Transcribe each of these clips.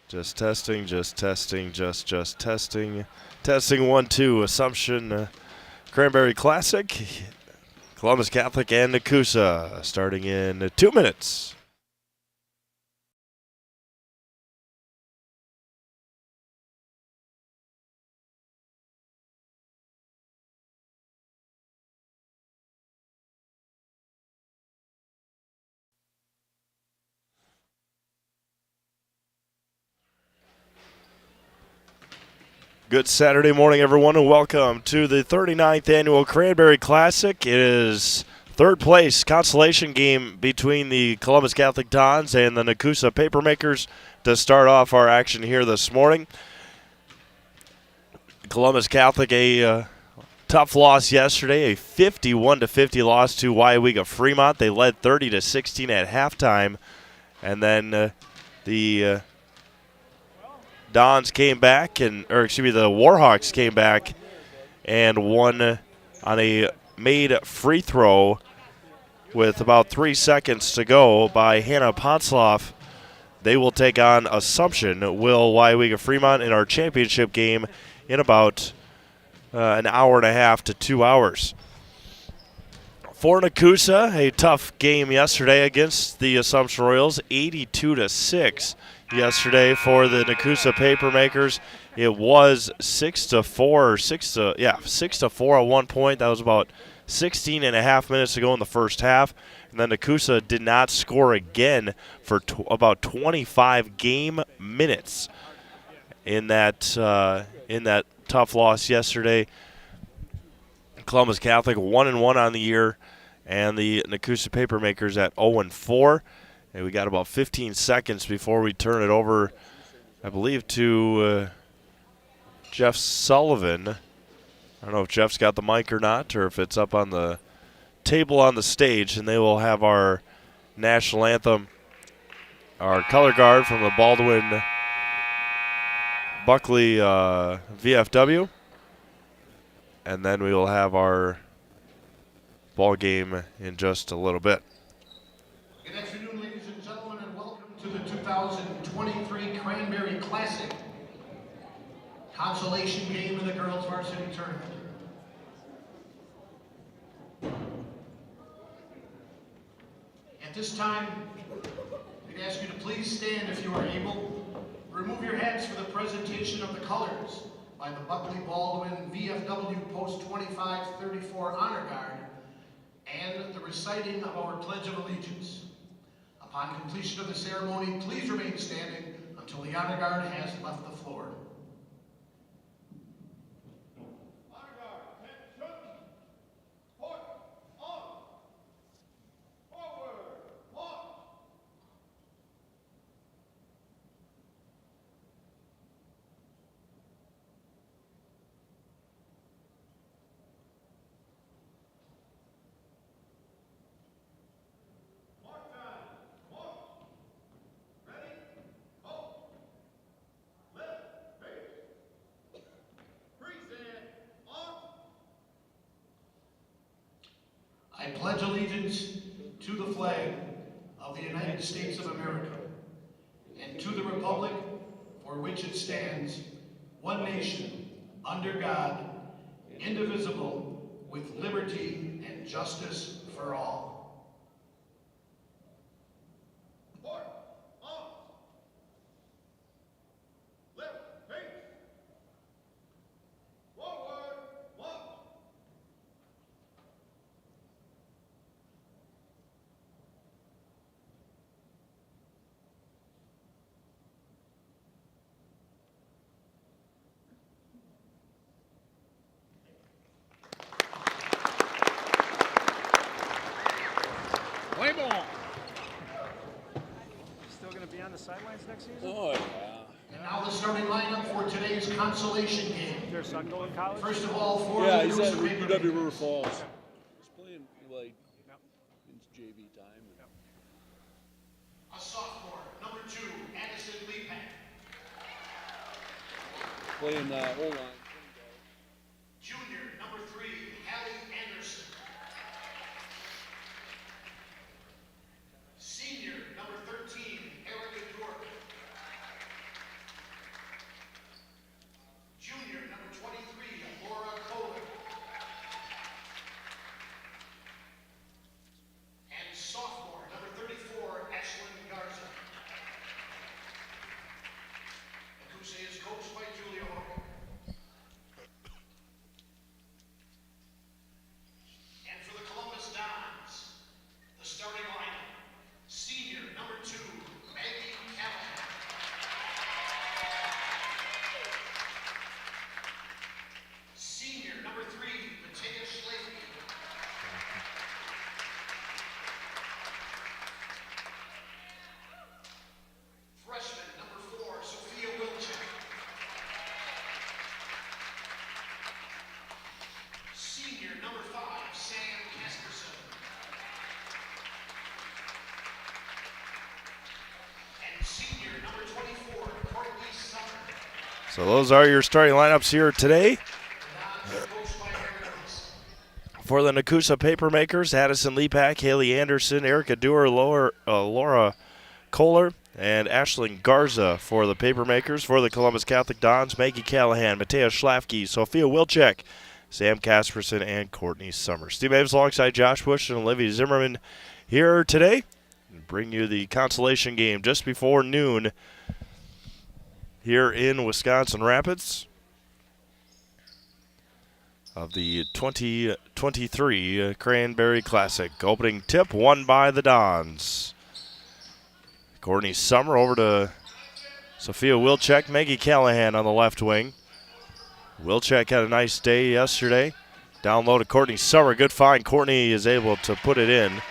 Just testing, just testing, just testing. Testing 1, 2, Assumption Cranberry Classic, Columbus Catholic and Nekoosa, starting in 2 minutes. Good Saturday morning, everyone, and welcome to the 39th Annual Cranberry Classic. It is third place consolation game between the Columbus Catholic Dons and the Nekoosa Papermakers to start off our action here this morning. Columbus Catholic, a tough loss yesterday, a 51-50 loss to WIAA Fremont. They led 30-16 at halftime, and then the Dons came back, the Warhawks came back and won on a made free throw with about 3 seconds to go by Hannah Ponsloff. They will take on Assumption, will WIAA Fremont in our championship game in about an hour and a half to 2 hours. For Nekoosa, a tough game yesterday against the Assumption Royals, 82-6. Yesterday for the Nekoosa Papermakers, it was 6-4 at one point. That was about 16 and a half minutes to go in the first half. And then Nekoosa did not score again for about 25 game minutes in that tough loss yesterday. Columbus Catholic 1-1 on the year, and the Nekoosa Papermakers at 0-4. And we got about 15 seconds before we turn it over, I believe, to Jeff Sullivan. I don't know if Jeff's got the mic or not, or if it's up on the table on the stage, and they will have our national anthem, our color guard from the Baldwin Buckley VFW, and then we will have our ball game in just a little bit. Good afternoon, ladies and gentlemen, and welcome to the 2023 Cranberry Classic consolation game in the girls varsity tournament. At this time, we'd ask you to please stand if you are able. Remove your hats for the presentation of the colors by the Buckley Baldwin VFW Post 2534 Honor Guard and the reciting of our Pledge of Allegiance. Upon completion of the ceremony, please remain standing until the Honor Guard has left the floor. Honor Guard, attention! Point on! Forward! March! I pledge allegiance to the flag of the United States of America and to the republic for which it stands, one nation, under God, indivisible, with liberty and justice for all. Play ball. Still going to be on the sidelines next season? Oh, yeah. And now the starting lineup for today's consolation game. Is your son going to college? First of all, for Yeah, the he's at Nekoosa UW Papermakers. River Falls. He's playing, like, in JV time. A sophomore, number 2, Addison Lepak. Playing O-line. Junior, number 3, Hallie Anderson. Senior, number 13, Erica York. So those are your starting lineups here today. For the Nekoosa Papermakers, Addison Lepak, Haley Anderson, Erica Dewar, Laura Kohler, and Ashlyn Garza for the Papermakers. For the Columbus Catholic Dons, Maggie Callahan, Matea Schlafke, Sophia Wilczek, Sam Casperson, and Courtney Summers. Steve Aves alongside Josh Bush and Olivia Zimmerman here today. And bring you the consolation game just before noon here in Wisconsin Rapids of the 2023 Cranberry Classic. Opening tip won by the Dons. Courtney Summer over to Sophia Wilczek, Maggie Callahan on the left wing. Wilczek had a nice day yesterday. Down low to Courtney Summer. Good find. Courtney is able to put it in.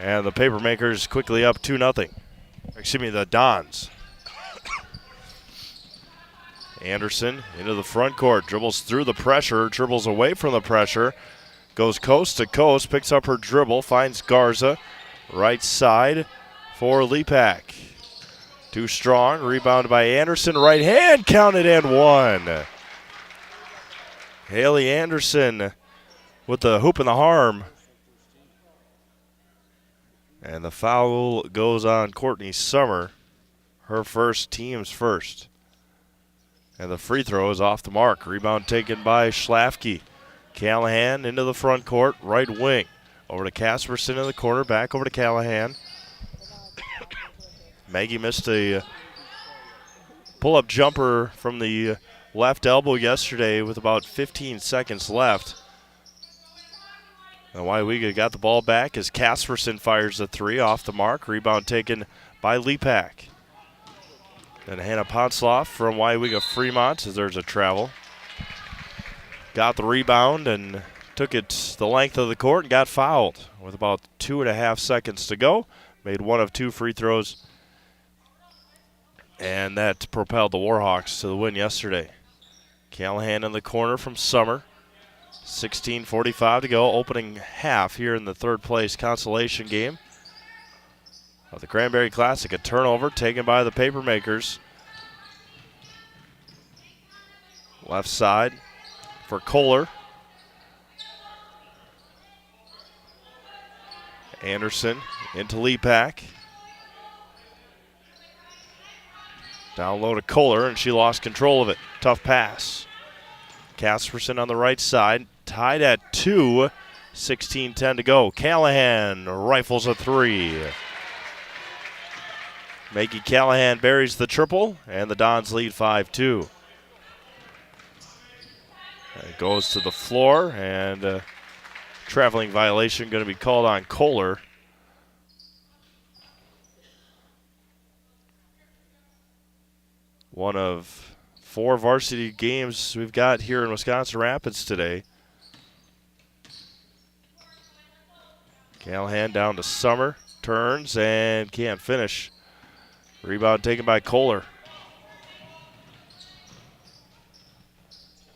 And the Papermakers quickly up 2-0. Excuse me, the Dons. Anderson into the front court, dribbles through the pressure, dribbles away from the pressure, goes coast to coast, picks up her dribble, finds Garza, right side for Lepak. Too strong, rebounded by Anderson, right hand, counted and one. Haley Anderson with the hoop and the harm. And the foul goes on Courtney Summer, her first, team's first. And the free throw is off the mark. Rebound taken by Schlafke. Callahan into the front court, right wing. Over to Casperson in the corner, back over to Callahan. Maggie missed a pull-up jumper from the left elbow yesterday with about 15 seconds left. And WIAA got the ball back as Casperson fires the three off the mark. Rebound taken by Lepak. And Hannah Ponsloff from WIAA Fremont as there's a travel. Got the rebound and took it the length of the court and got fouled with about 2.5 seconds to go. Made one of two free throws. And that propelled the Warhawks to the win yesterday. Callahan in the corner from Summer. 16:45 to go. Opening half here in the third place consolation game of the Cranberry Classic. A turnover taken by the Papermakers. Left side for Kohler. Anderson into Lepak. Down low to Kohler, and she lost control of it. Tough pass. Casperson on the right side. Tied at 2. 16:10 to go. Callahan rifles a three. Maggie Callahan buries the triple, and the Dons lead 5-2. It goes to the floor, and traveling violation going to be called on Kohler. One of 4 varsity games we've got here in Wisconsin Rapids today. Callahan down to Summer, turns and can't finish. Rebound taken by Kohler.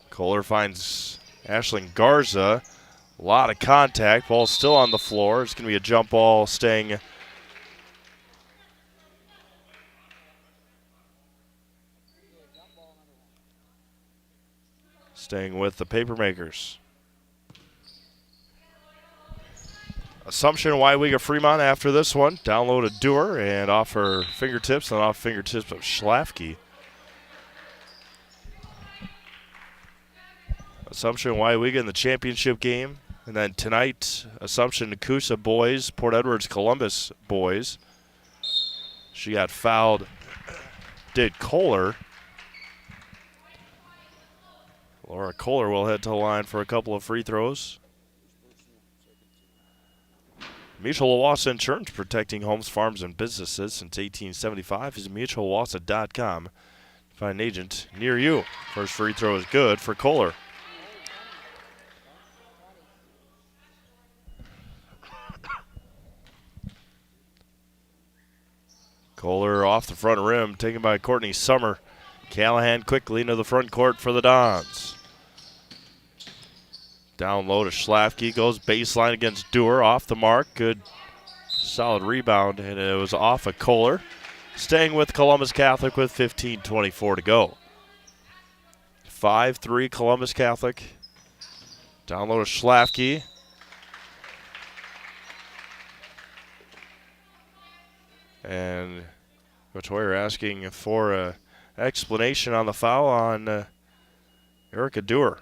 Kohler finds Ashlyn Garza. A lot of contact. Ball still on the floor. It's going to be a jump ball staying with the Papermakers. Assumption WIAA Fremont after this one. Download a Dewar and off her fingertips and off fingertips of Schlafke. Assumption WIAA in the championship game. And then tonight, Assumption Nekoosa boys, Port Edwards Columbus boys. She got fouled, did Kohler. Laura Kohler will head to the line for a couple of free throws. Mutual Owasso Insurance, protecting homes, farms, and businesses since 1875. Visit mutualowasso.com. Find an agent near you. First free throw is good for Kohler. Kohler off the front rim, taken by Courtney Summer. Callahan quickly into the front court for the Dons. Down low to Schlafke, goes baseline against Dewar, off the mark. Good solid rebound, and it was off of Kohler. staying with Columbus Catholic with 15:24 to go. 5-3 Columbus Catholic. Down low to Schlafke. And Coach Hoyer asking for an explanation on the foul on Erica Dewar.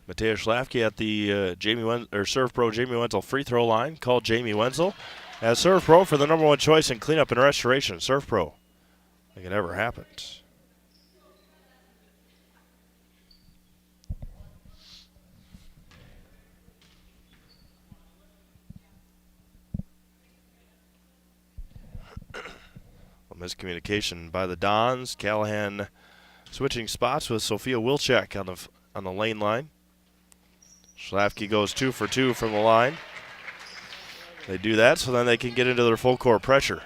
Mateo Schlafke at the Serve Pro Jamie Wenzel free throw line. Called Jamie Wenzel as Serve Pro for the #1 choice in cleanup and restoration. Serve Pro. Like it never happened. A miscommunication by the Dons. Callahan switching spots with Sophia Wilczek on the lane line. Schlafke goes 2 for 2 from the line. They do that so then they can get into their full court pressure.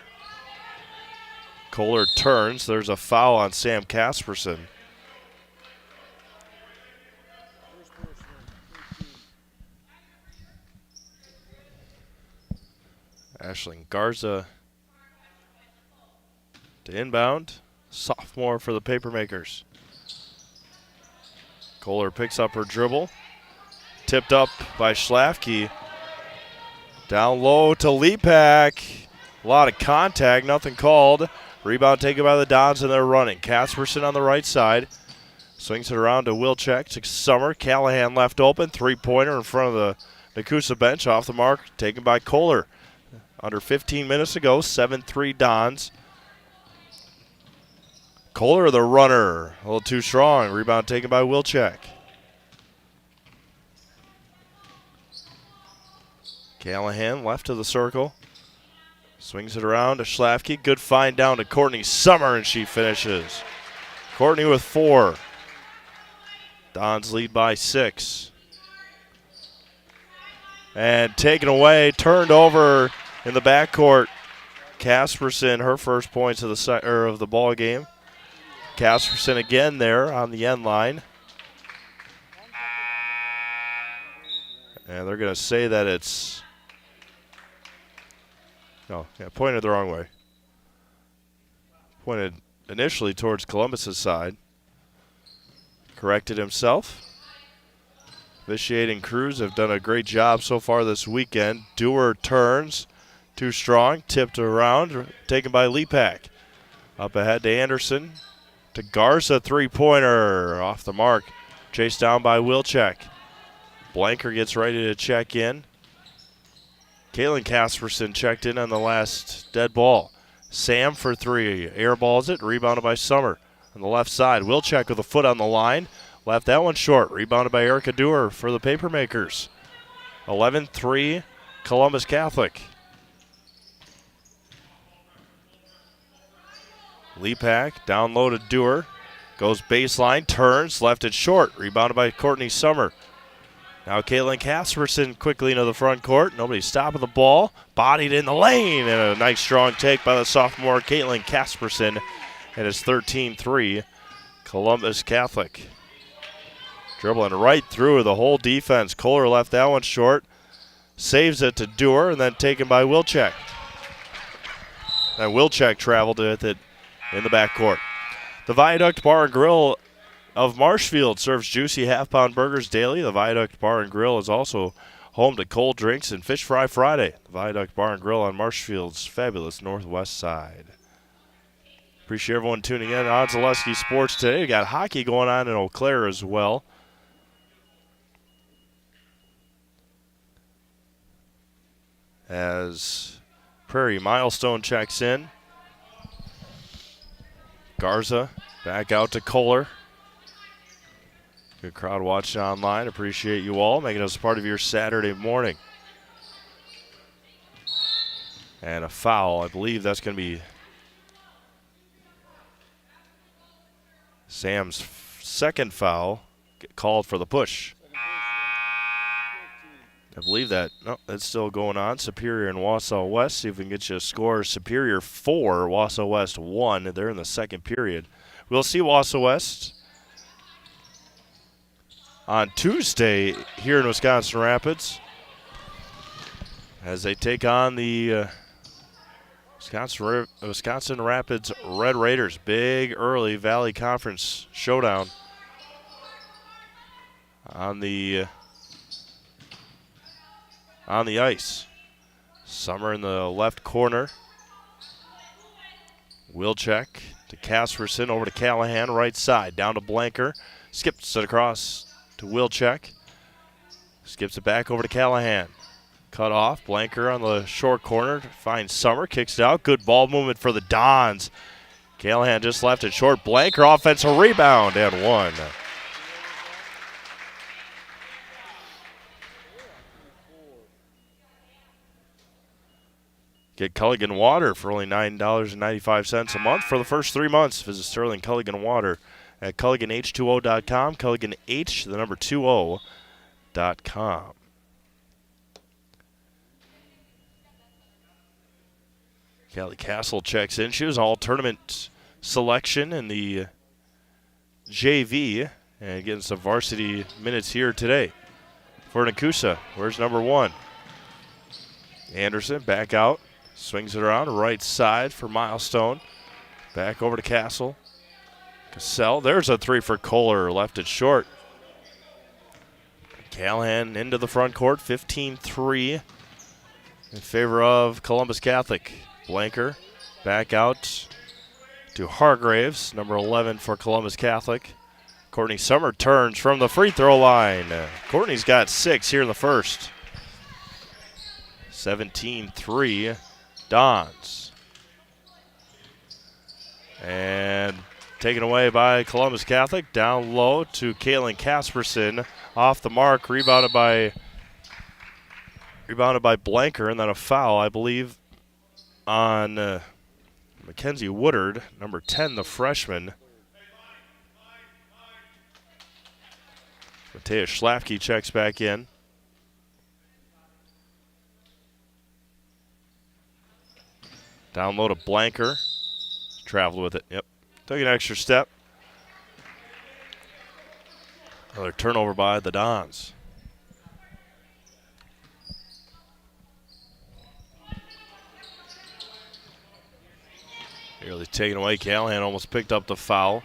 Kohler turns. There's a foul on Sam Casperson. Aisling Garza to inbound. Sophomore for the Papermakers. Kohler picks up her dribble. Tipped up by Schlafke. Down low to Lepak. A lot of contact, nothing called. Rebound taken by the Dons and they're running. Casperson on the right side. Swings it around to Wilczek to Summer. Callahan left open. Three-pointer in front of the Nekoosa bench. Off the mark. Taken by Kohler. Under 15 minutes to go. 7-3 Dons. Kohler, the runner. A little too strong. Rebound taken by Wilczek. Callahan left of the circle. Swings it around to Schlafke. Good find down to Courtney Summer, and she finishes. Courtney with 4. Dons lead by 6. And taken away, turned over in the backcourt. Casperson, her first points of the ball game. Casperson again there on the end line. And they're going to say that it's... No, yeah, pointed the wrong way. Pointed initially towards Columbus's side. Corrected himself. Officiating crews have done a great job so far this weekend. Dewar turns. Too strong. Tipped around. Taken by Lepak. Up ahead to Anderson. To Garza, three-pointer. Off the mark. Chased down by Wilczek. Blanker gets ready to check in. Kaylin Casperson checked in on the last dead ball. Sam for 3. Airballs it. Rebounded by Summer. On the left side, Wilczek with a foot on the line. Left that one short. Rebounded by Erica Dewar for the Papermakers. 11-3 Columbus Catholic. Lepak down low to Dewar. Goes baseline, turns, left it short. Rebounded by Courtney Summer. Now Caitlin Casperson quickly into the front court. Nobody stopping the ball. Bodied in the lane. And a nice strong take by the sophomore Caitlin Casperson. And it's 13-3 Columbus Catholic. Dribbling right through the whole defense. Kohler left that one short. Saves it to Dewar and then taken by Wilczek. And Wilczek traveled with it in the backcourt. The Viaduct Bar and Grill of Marshfield serves juicy half-pound burgers daily. The Viaduct Bar and Grill is also home to cold drinks and Fish Fry Friday. The Viaduct Bar and Grill on Marshfield's fabulous northwest side. Appreciate everyone tuning in on Zaleski Sports today. We got hockey going on in Eau Claire as well. As Prairie Milestone checks in. Garza back out to Kohler. Good crowd watching online. Appreciate you all making us part of your Saturday morning. And a foul. I believe that's going to be Sam's second foul. Called for the push. I believe that. No, that's still going on. Superior and Wausau West. See if we can get you a score. Superior 4, Wausau West 1. They're in the second period. We'll see Wausau West on Tuesday here in Wisconsin Rapids as they take on the Wisconsin Rapids Red Raiders. Big early Valley Conference showdown on the ice. Summer in the left corner. Wilczek to Kasperson, over to Callahan, right side, down to Blanker. Skips it across to Wilczek. Skips it back over to Callahan. Cut off. Blanker on the short corner. Finds Summer. Kicks it out. Good ball movement for the Dons. Callahan just left it short. Blanker offensive rebound and one. Get Culligan Water for only $9.95 a month for the first 3 months. Visit Sterling Culligan Water at CulliganH2O.com. CulliganH, the number 20.com. Callie Castle checks in. She was all tournament selection in the JV and getting some varsity minutes here today. For Nekoosa, where's number 1? Anderson back out. Swings it around, right side for Milestone. Back over to Castle. Cassell, there's a 3 for Kohler, left it short. Callahan into the front court, 15-3 in favor of Columbus Catholic. Blanker back out to Hargraves, number 11 for Columbus Catholic. Courtney Summer turns from the free throw line. Courtney's got 6 here in the first. 17-3 Dons. And taken away by Columbus Catholic. Down low to Kaylin Kasperson. Off the mark. Rebounded by Blanker. And then a foul, I believe, on Mackenzie Woodard, number 10, the freshman. Matea Schlafke checks back in. Down low to Blanker. Traveled with it. Yep. Took an extra step. Another turnover by the Dons. Nearly taken away. Callahan almost picked up the foul.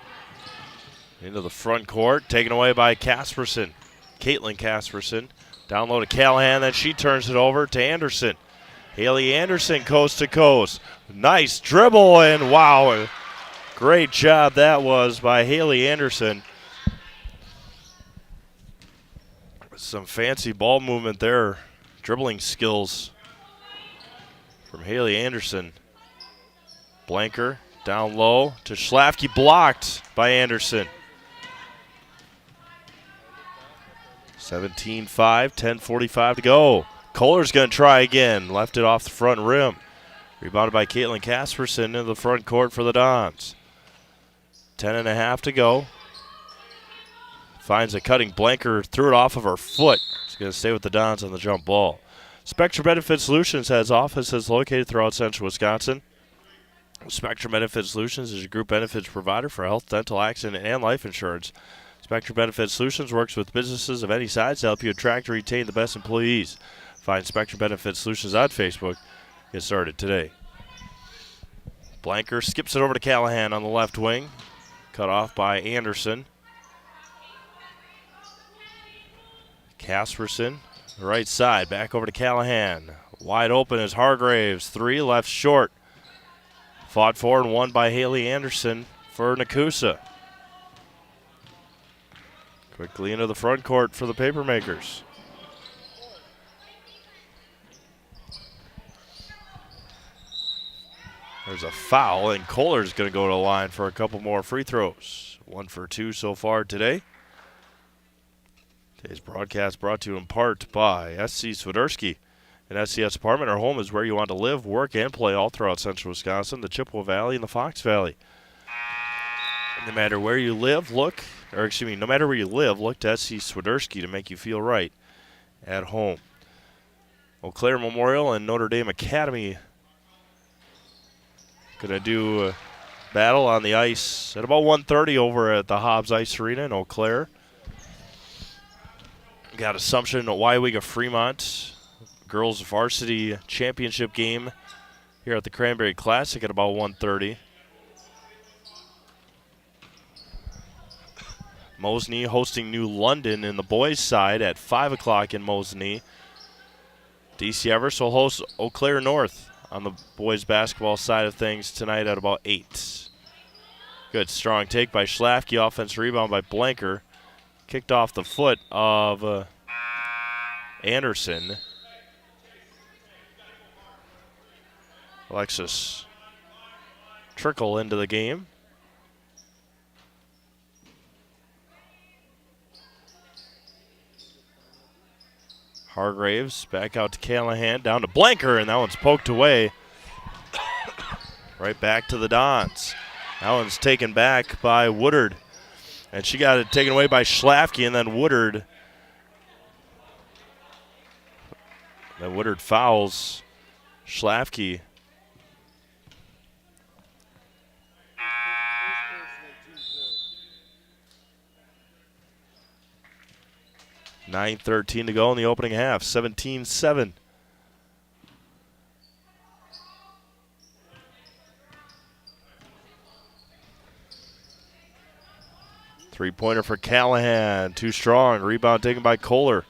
Into the front court. Taken away by Kasperson. Caitlin Kasperson. Down low to Callahan. Then she turns it over to Anderson. Haley Anderson coast to coast. Nice dribble, and wow. Great job that was by Haley Anderson. Some fancy ball movement there. Dribbling skills from Haley Anderson. Blanker down low to Schlafke, blocked by Anderson. 17-5, 10:45 to go. Kohler's going to try again. Left it off the front rim. Rebounded by Caitlin Kasperson into the front court for the Dons. 10.5 to go. Finds a cutting Blanker, threw it off of her foot. She's going to stay with the Dons on the jump ball. Spectrum Benefit Solutions has offices located throughout central Wisconsin. Spectrum Benefit Solutions is your group benefits provider for health, dental, accident, and life insurance. Spectrum Benefit Solutions works with businesses of any size to help you attract and retain the best employees. Find Spectrum Benefit Solutions on Facebook. Get started today. Blanker skips it over to Callahan on the left wing. Cut off by Anderson. Kasperson, right side, back over to Callahan. Wide open is Hargraves. 3 left short. Fought for and won by Haley Anderson for Nekoosa. Quickly into the front court for the Papermakers. There's a foul, and Kohler's going to go to the line for a couple more free throws. 1 for 2 so far today. Today's broadcast brought to you in part by SC Swiderski. An SCS apartment or home is where you want to live, work, and play all throughout central Wisconsin, the Chippewa Valley, and the Fox Valley. No matter where you live, no matter where you live, look to SC Swiderski to make you feel right at home. Eau Claire Memorial and Notre Dame Academy going to do a battle on the ice at about 1:30 over at the Hobbs Ice Arena in Eau Claire. Got Assumption, WIAA Fremont. Girls varsity championship game here at the Cranberry Classic at about 1:30. Mosney hosting New London in the boys' side at 5 o'clock in Mosney. DC Everest will host Eau Claire North on the boys' basketball side of things tonight at about 8. Good strong take by Schlafke. Offensive rebound by Blanker. Kicked off the foot of Anderson. Alexis Trickle into the game. Hargraves back out to Callahan, down to Blanker, and that one's poked away. Right back to the Dons. That one's taken back by Woodard. And she got it taken away by Schlafke, and then Woodard. Then Woodard fouls Schlafke. .9:13 to go in the opening half, 17-7. Three-pointer for Callahan, too strong. Rebound taken by Kohler.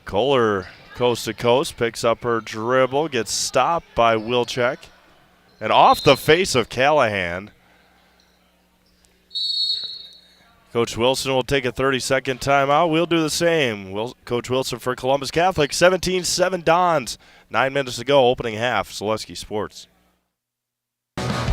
Kohler, coast to coast, picks up her dribble, gets stopped by Wilczek. And off the face of Callahan. Coach Wilson will take a 30-second timeout. We'll do the same. Coach Wilson for Columbus Catholic, 17-7 Dons. 9 minutes to go, opening half, Zaleski Sports.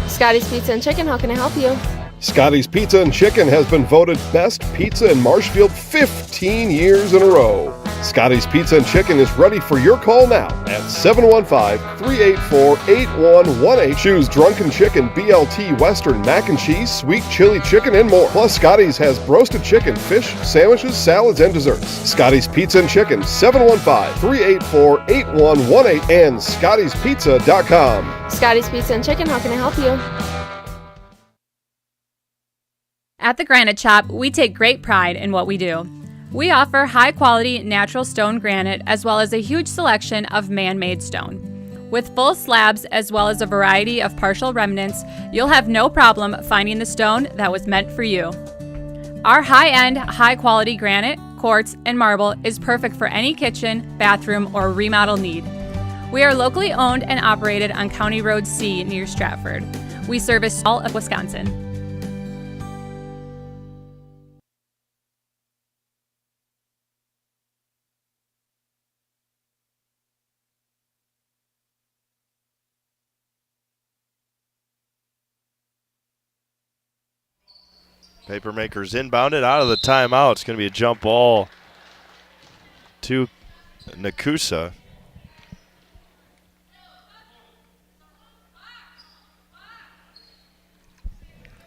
Scotty's Pizza and Chicken, how can I help you? Scotty's Pizza and Chicken has been voted best pizza in Marshfield 15 years in a row. Scotty's Pizza and Chicken is ready for your call now at 715-384-8118. Choose Drunken Chicken, BLT, Western, Mac and Cheese, Sweet Chili Chicken, and more. Plus, Scotty's has roasted chicken, fish, sandwiches, salads, and desserts. Scotty's Pizza and Chicken, 715-384-8118 and Scotty'sPizza.com. Scotty's Pizza and Chicken, how can I help you? At the Granite Shop, we take great pride in what we do. We offer high-quality natural stone granite as well as a huge selection of man-made stone. With full slabs as well as a variety of partial remnants, you'll have no problem finding the stone that was meant for you. Our high-end, high-quality granite, quartz, and marble is perfect for any kitchen, bathroom, or remodel need. We are locally owned and operated on County Road C near Stratford. We service all of Wisconsin. Papermakers inbounded out of the timeout. It's going to be a jump ball to Nekoosa.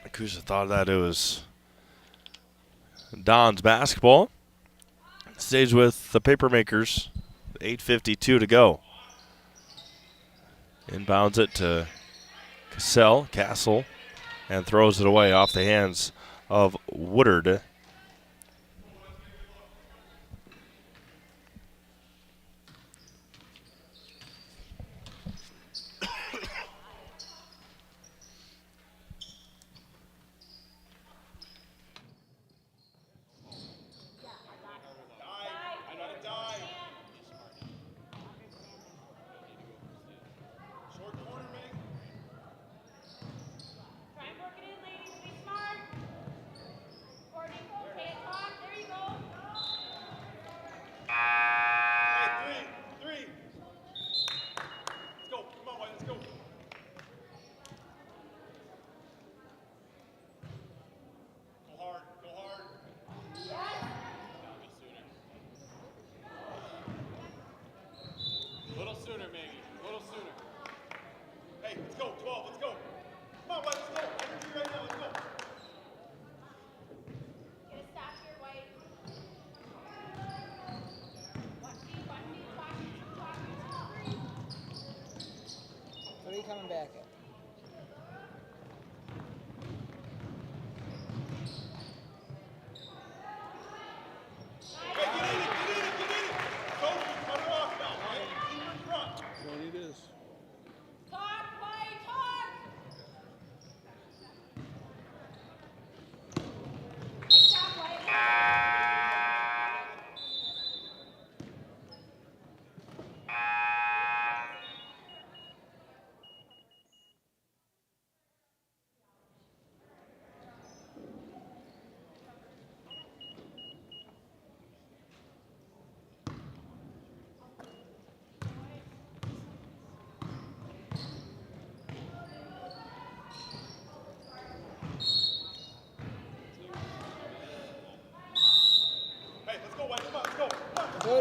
Nekoosa thought that it was Don's basketball. Stays with the Papermakers. 8:52 to go. Inbounds it to Castle and throws it away off the hands of Woodard.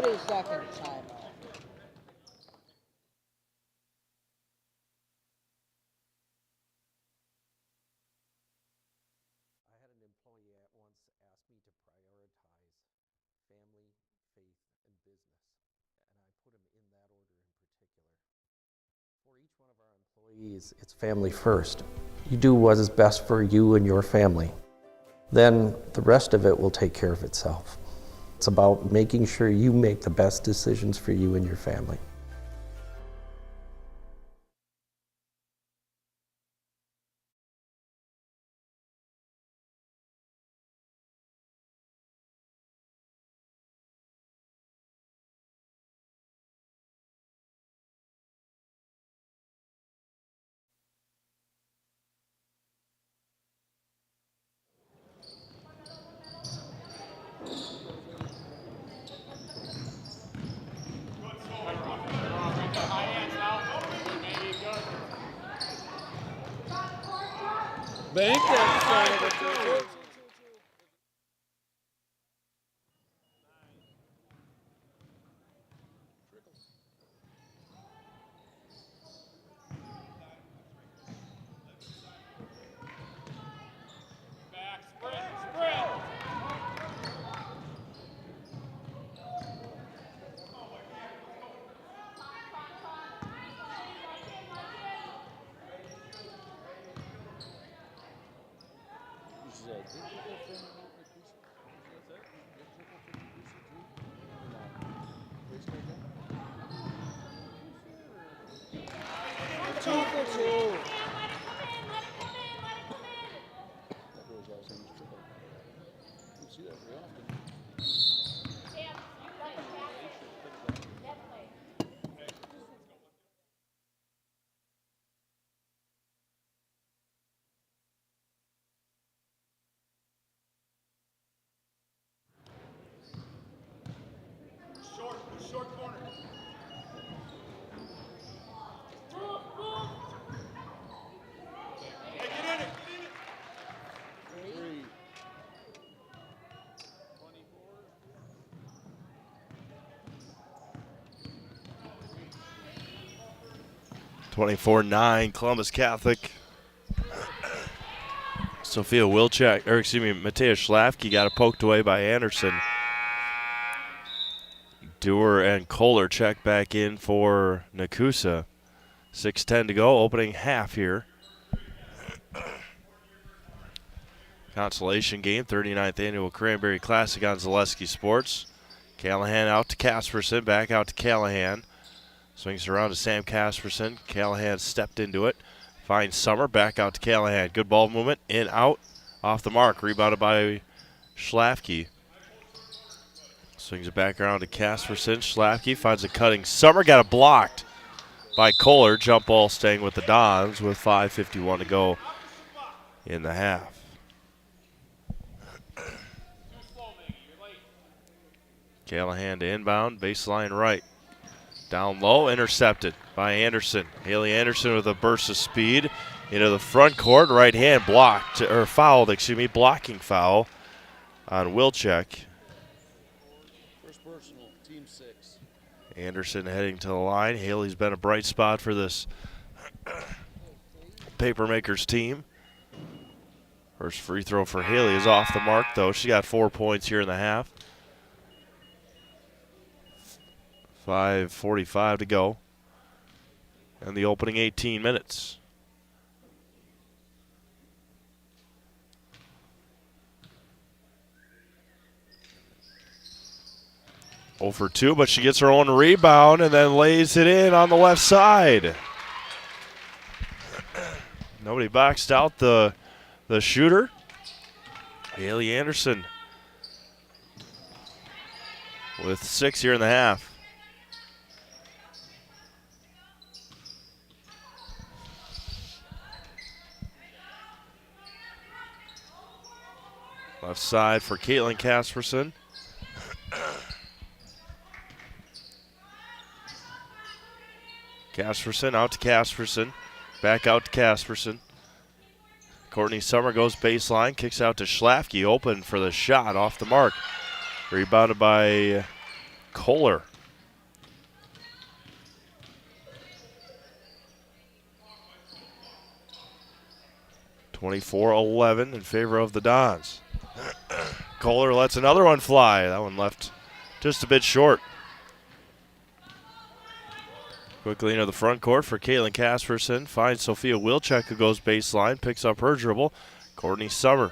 30-second timeout. I had an employee at once ask me to prioritize family, faith, and business, and I put them in that order in particular. For each one of our employees, it's family first. You do what is best for you and your family. Then the rest of it will take care of itself. It's about making sure you make the best decisions for you and your family. Bank that son of a bitch. Short corner. Hey, get in it. 24-9, Columbus Catholic. Sophia Wilczek, or excuse me, Matea Schlafke got it poked away by Anderson. Dewar and Kohler check back in for Nekoosa. 6:10 to go, opening half here. Consolation game, 39th Annual Cranberry Classic on Zaleski Sports. Callahan out to Casperson, back out to Callahan. Swings around to Sam Casperson. Callahan stepped into it. Finds Summer, back out to Callahan. Good ball movement, in, out, off the mark. Rebounded by Schlafke. Swings it back around to Casperson. Schlafke finds a cutting Summer. Got it blocked by Kohler. Jump ball staying with the Dons with 5:51 to go in the half. Callahan to inbound, baseline right. Down low, intercepted by Anderson. Haley Anderson with a burst of speed into the front court. Right hand blocked, or fouled, excuse me, blocking foul on Wilczek. First personal, team 6. Anderson heading to the line. Haley's been a bright spot for this Papermakers team. First free throw for Haley is off the mark, though. She got 4 points here in the half. 5:45 to go in the opening 18 minutes. Oh for 2, but she gets her own rebound and then lays it in on the left side. Nobody boxed out the shooter. Haley Anderson with 6 here in the half. Left side for Caitlin Casperson. Casperson out to Casperson. Back out to Casperson. Courtney Summer goes baseline, kicks out to Schlafke, open for the shot, off the mark. Rebounded by Kohler. (24-11) in favor of the Dons. Kohler lets another one fly. That one left just a bit short. Quickly into the front court for Caitlin Casperson. Finds Sophia Wilczek, who goes baseline, picks up her dribble. Courtney Summer.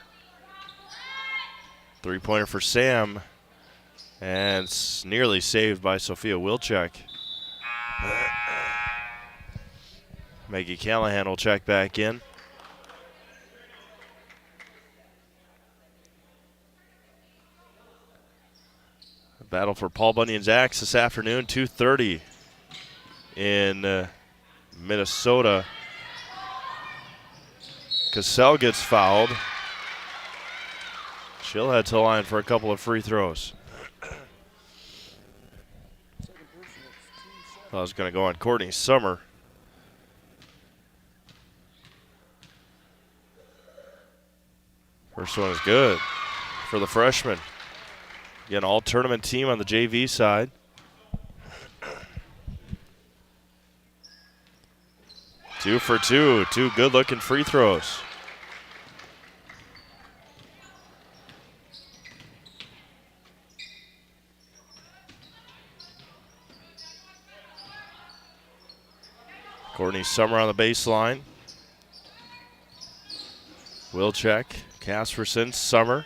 Three-pointer for Sam. And it's nearly saved by Sophia Wilczek. Maggie Callahan will check back in. Battle for Paul Bunyan's axe this afternoon, 2:30 in Minnesota. Cassell gets fouled. She'll head to the line for a couple of free throws. I was going to go on Courtney Summer. First one is good for the freshman. Again, all-tournament team on the JV side. Two for two. Two good-looking free throws. Courtney Summer on the baseline. Wilczek, Casperson, Summer.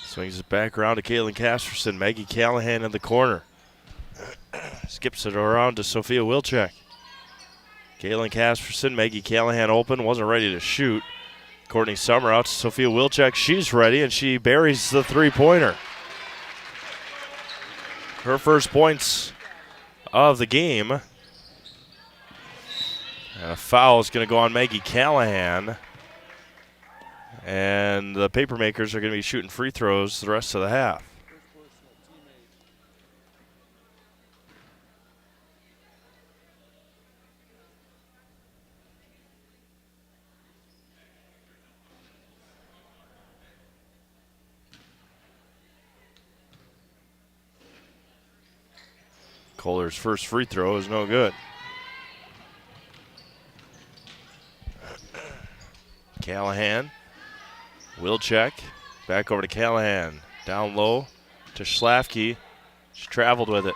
Swings it back around to Caitlin Casperson. Maggie Callahan in the corner. Skips it around to Sophia Wilczek. Caitlin Casperson, Maggie Callahan open, wasn't ready to shoot. Courtney Summer out to Sophia Wilczek. She's ready, and she buries the three-pointer. Her first points of the game. And a foul is going to go on Maggie Callahan. And the Papermakers are going to be shooting free throws the rest of the half. Kohler's first free throw is no good. Callahan. Wilczek. Back over to Callahan. Down low to Schlafke. She traveled with it.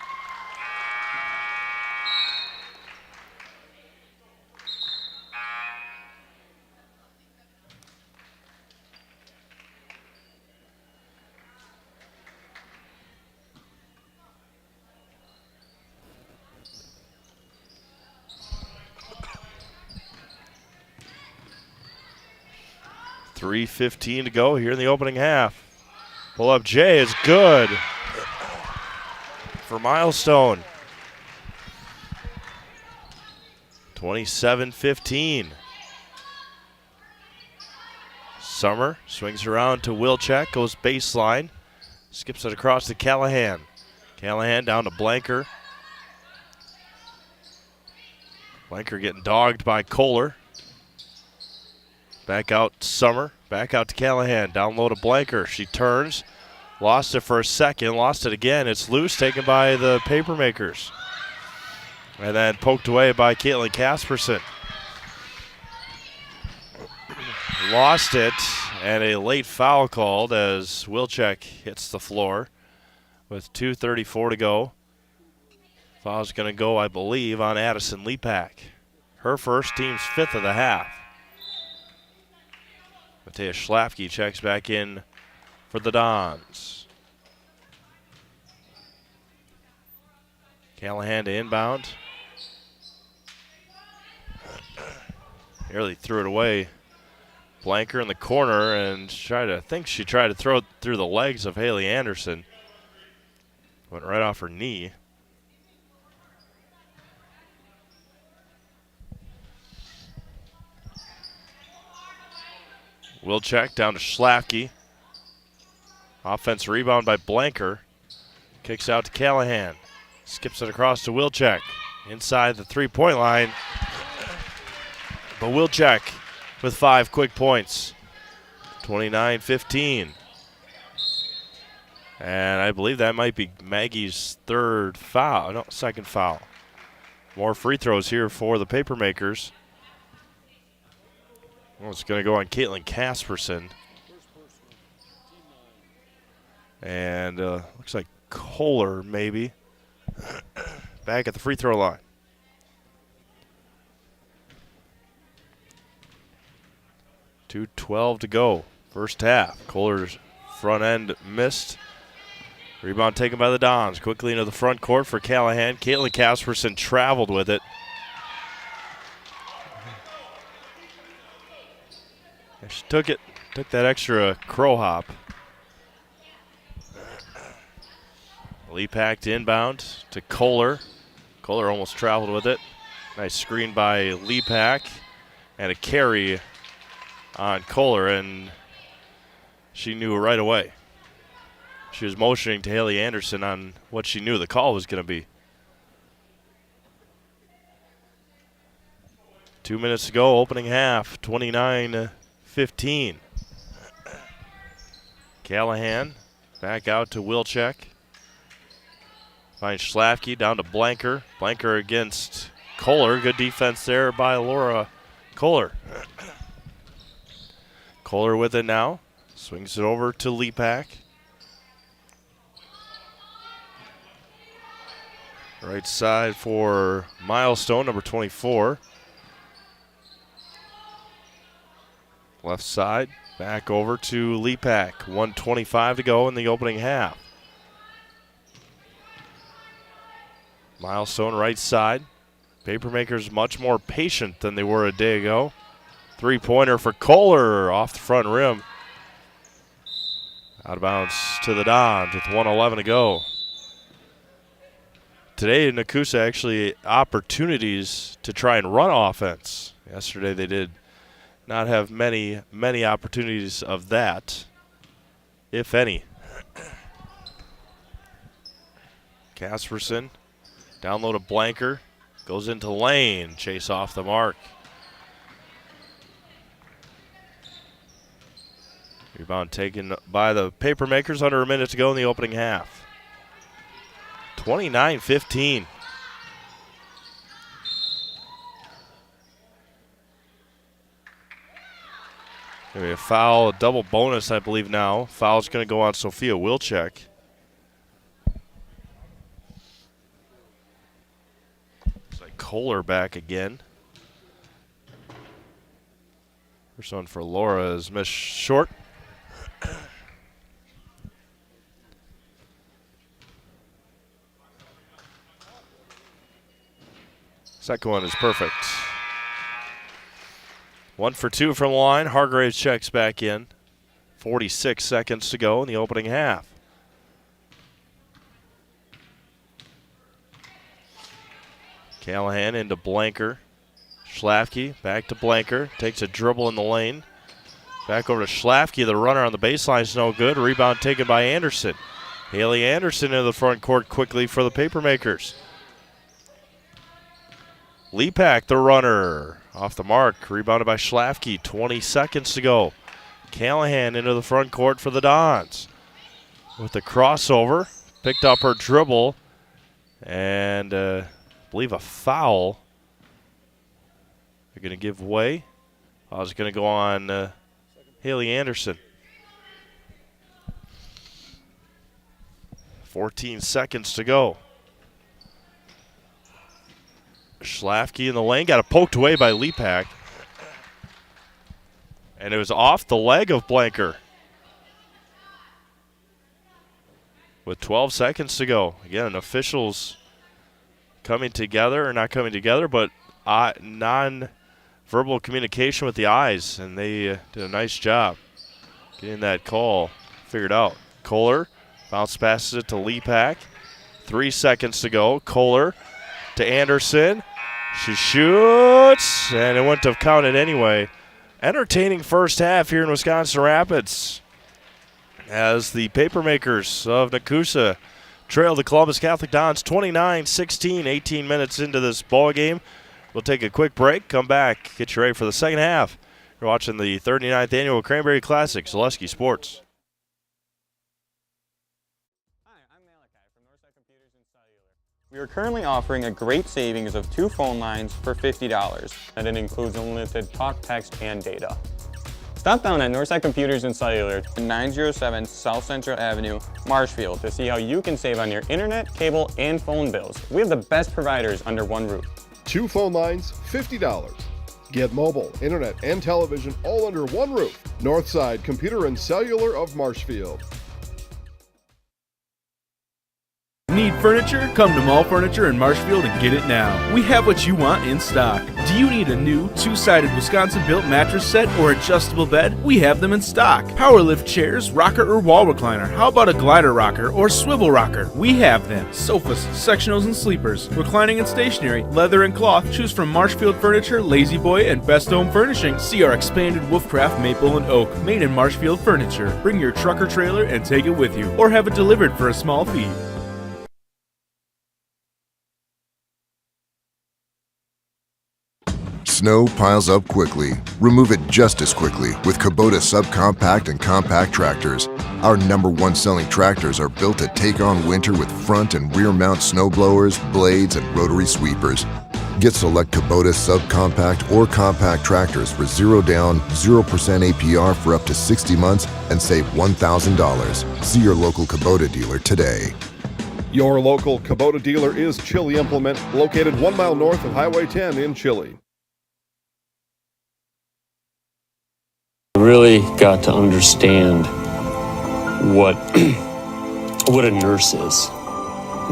.3:15 to go here in the opening half. Pull up J is good for Milestone. 27-15. Summer swings around to Wilczek, goes baseline, skips it across to Callahan. Callahan down to Blanker. Blanker getting dogged by Kohler. Back out Summer, back out to Callahan, down low to Blanker. She turns, lost it for a second, lost it again. It's loose, taken by the Papermakers. And then poked away by Caitlin Casperson. Lost it, and a late foul called as Wilczek hits the floor with 2:34 to go. Foul's going to go, I believe, on Addison Lepak. Her first, team's fifth of the half. Matea Schlafke checks back in for the Dons. Callahan to inbound. Nearly threw it away. Blanker in the corner and I think she tried to throw it through the legs of Haley Anderson. Went right off her knee. Wilczek down to Schlafke. Offense rebound by Blanker. Kicks out to Callahan. Skips it across to Wilczek. Inside the three-point line. But Wilczek with 5 quick points. 29-15. And I believe that might be Maggie's second foul. More free throws here for the Papermakers. Well, it's going to go on Caitlin Casperson. And looks like Kohler maybe. Back at the free throw line. .2:12 to go. First half. Kohler's front end missed. Rebound taken by the Dons. Quickly into the front court for Callahan. Caitlin Casperson traveled with it. She took that extra crow hop. Lepak to inbound to Kohler. Kohler almost traveled with it. Nice screen by Lepak. And a carry on Kohler, and she knew right away. She was motioning to Haley Anderson on what she knew the call was going to be. 2 minutes to go, opening half, 29-15. Callahan back out to Wilczek. Finds Schlafke down to Blanker. Blanker against Kohler. Good defense there by Laura Kohler. Kohler with it now. Swings it over to Lepak. Right side for Milestone, number 24. Left side, back over to Lepak. 1:25 to go in the opening half. Milestone right side. Papermakers much more patient than they were a day ago. Three-pointer for Kohler off the front rim. Out of bounds to the Dons with 1:11 to go. Today, Nekoosa actually opportunities to try and run offense. Yesterday they did not have many opportunities of that, if any. Casperson, down low to Blanker, goes into lane, chase off the mark. Rebound taken by the Papermakers, under a minute to go in the opening half. 29-15. Maybe a foul, a double bonus, I believe now. Foul's going to go on Sophia Wilczek. Looks like Kohler back again. First one for Laura is missed short. Second one is perfect. 1 for 2 from the line. Hargraves checks back in. 46 seconds to go in the opening half. Callahan into Blanker. Schlafke back to Blanker. Takes a dribble in the lane. Back over to Schlafke. The runner on the baseline is no good. Rebound taken by Anderson. Haley Anderson into the front court quickly for the Papermakers. Lepak, the runner, off the mark. Rebounded by Schlafke. 20 seconds to go. Callahan into the front court for the Dons. With the crossover. Picked up her dribble. And I believe a foul. They're going to give way. I was going to go on Haley Anderson. 14 seconds to go. Schlafke in the lane, got it poked away by Lepak. And it was off the leg of Blanker. With 12 seconds to go. Again, officials coming together, or not coming together, but non-verbal communication with the eyes, and they did a nice job getting that call figured out. Kohler bounce passes it to Lepak. 3 seconds to go. Kohler to Anderson. She shoots, and it wouldn't have counted anyway. Entertaining first half here in Wisconsin Rapids as the Papermakers of Nekoosa trail the Columbus Catholic Dons 29-16, 18 minutes into this ball game. We'll take a quick break, come back, get you ready for the second half. You're watching the 39th Annual Cranberry Classic, Zaleski Sports. We are currently offering a great savings of 2 phone lines for $50, and it includes unlimited talk, text, and data. Stop down at Northside Computers and Cellular, 907 South Central Avenue, Marshfield, to see how you can save on your internet, cable, and phone bills. We have the best providers under one roof. 2 phone lines, $50. Get mobile, internet, and television all under one roof. Northside Computer and Cellular of Marshfield. Need furniture? Come to Mall Furniture in Marshfield and get it now. We have what you want in stock. Do you need a new 2-sided Wisconsin-built mattress set or adjustable bed? We have them in stock. Power lift chairs, rocker or wall recliner. How about a glider rocker or swivel rocker? We have them. Sofas, sectionals and sleepers, reclining and stationary, leather and cloth. Choose from Marshfield Furniture, Lazy Boy, and Best Home Furnishing. See our expanded Wolfcraft Maple and Oak, made in Marshfield Furniture. Bring your truck or trailer and take it with you, or have it delivered for a small fee. Snow piles up quickly. Remove it just as quickly with Kubota subcompact and compact tractors. Our #1 selling tractors are built to take on winter with front and rear mount snow blowers, blades, and rotary sweepers. Get select Kubota subcompact or compact tractors for 0 down, 0% APR for up to 60 months and save $1,000. See your local Kubota dealer today. Your local Kubota dealer is Chili Implement, located 1 mile north of Highway 10 in Chili. Really got to understand what what a nurse is.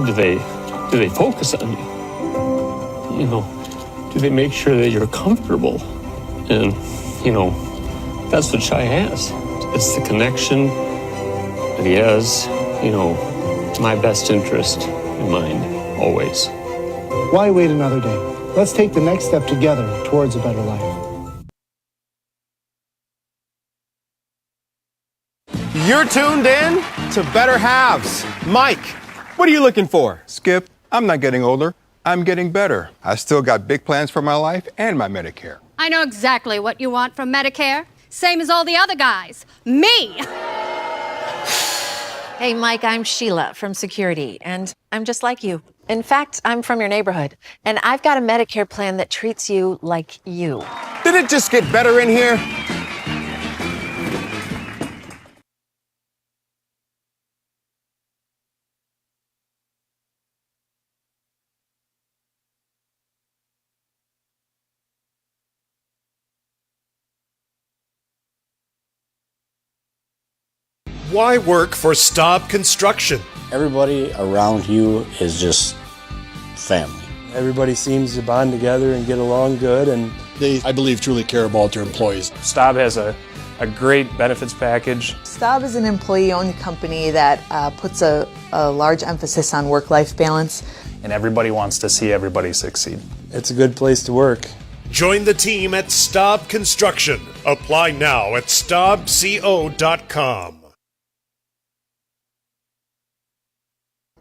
Do they focus on you? You know, do they make sure that you're comfortable? And you know, that's what Shai has. It's the connection that he has. You know, my best interest in mind always. Why wait another day? Let's take the next step together towards a better life. You're tuned in to Better Halves. Mike, what are you looking for? Skip, I'm not getting older. I'm getting better. I still got big plans for my life and my Medicare. I know exactly what you want from Medicare. Same as all the other guys. Me! Hey, Mike, I'm Sheila from Security, and I'm just like you. In fact, I'm from your neighborhood, and I've got a Medicare plan that treats you like you. Did it just get better in here? Why work for Staub Construction? Everybody around you is just family. Everybody seems to bond together and get along good, and they, I believe, truly care about their employees. Staub has a great benefits package. Staub is an employee-owned company that puts a large emphasis on work-life balance. And everybody wants to see everybody succeed. It's a good place to work. Join the team at Staub Construction. Apply now at staubco.com.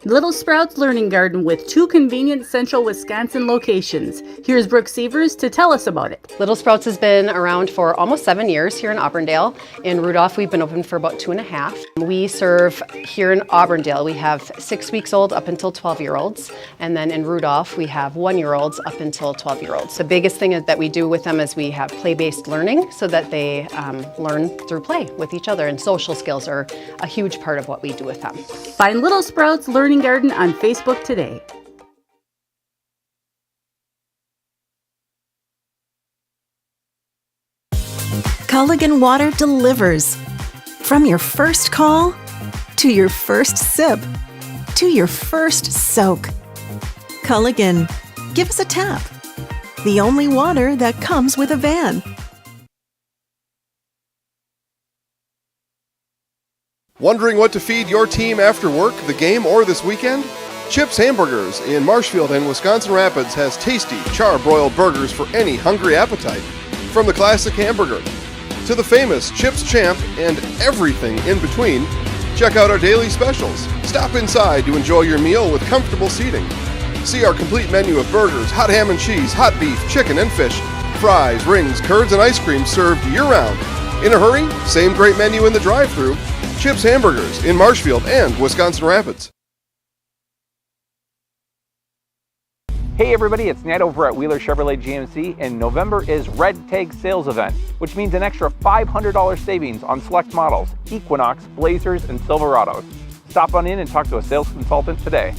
Little Sprouts Learning Garden with 2 convenient central Wisconsin locations. Here's Brooke Sievers to tell us about it. Little Sprouts has been around for almost 7 years here in Auburndale. In Rudolph, we've been open for about 2.5. We serve here in Auburndale, we have 6 weeks old up until 12-year-olds. And then in Rudolph, we have 1-year-olds up until 12-year-olds. The biggest thing that we do with them is we have play-based learning so that they learn through play with each other. And social skills are a huge part of what we do with them. Find Little Sprouts Learning Garden on Facebook today. Culligan Water delivers. From your first call, to your first sip, to your first soak. Culligan, give us a tap. The only water that comes with a van. Wondering what to feed your team after work, the game, or this weekend? Chips Hamburgers in Marshfield and Wisconsin Rapids has tasty, char-broiled burgers for any hungry appetite. From the classic hamburger to the famous Chips Champ and everything in between, check out our daily specials. Stop inside to enjoy your meal with comfortable seating. See our complete menu of burgers, hot ham and cheese, hot beef, chicken and fish, fries, rings, curds, and ice cream served year-round. In a hurry? Same great menu in the drive-thru. Chips Hamburgers in Marshfield and Wisconsin Rapids. Hey everybody, it's Ned over at Wheeler Chevrolet GMC, and November is Red Tag Sales Event, which means an extra $500 savings on select models, Equinox, Blazers, and Silverados. Stop on in and talk to a sales consultant today.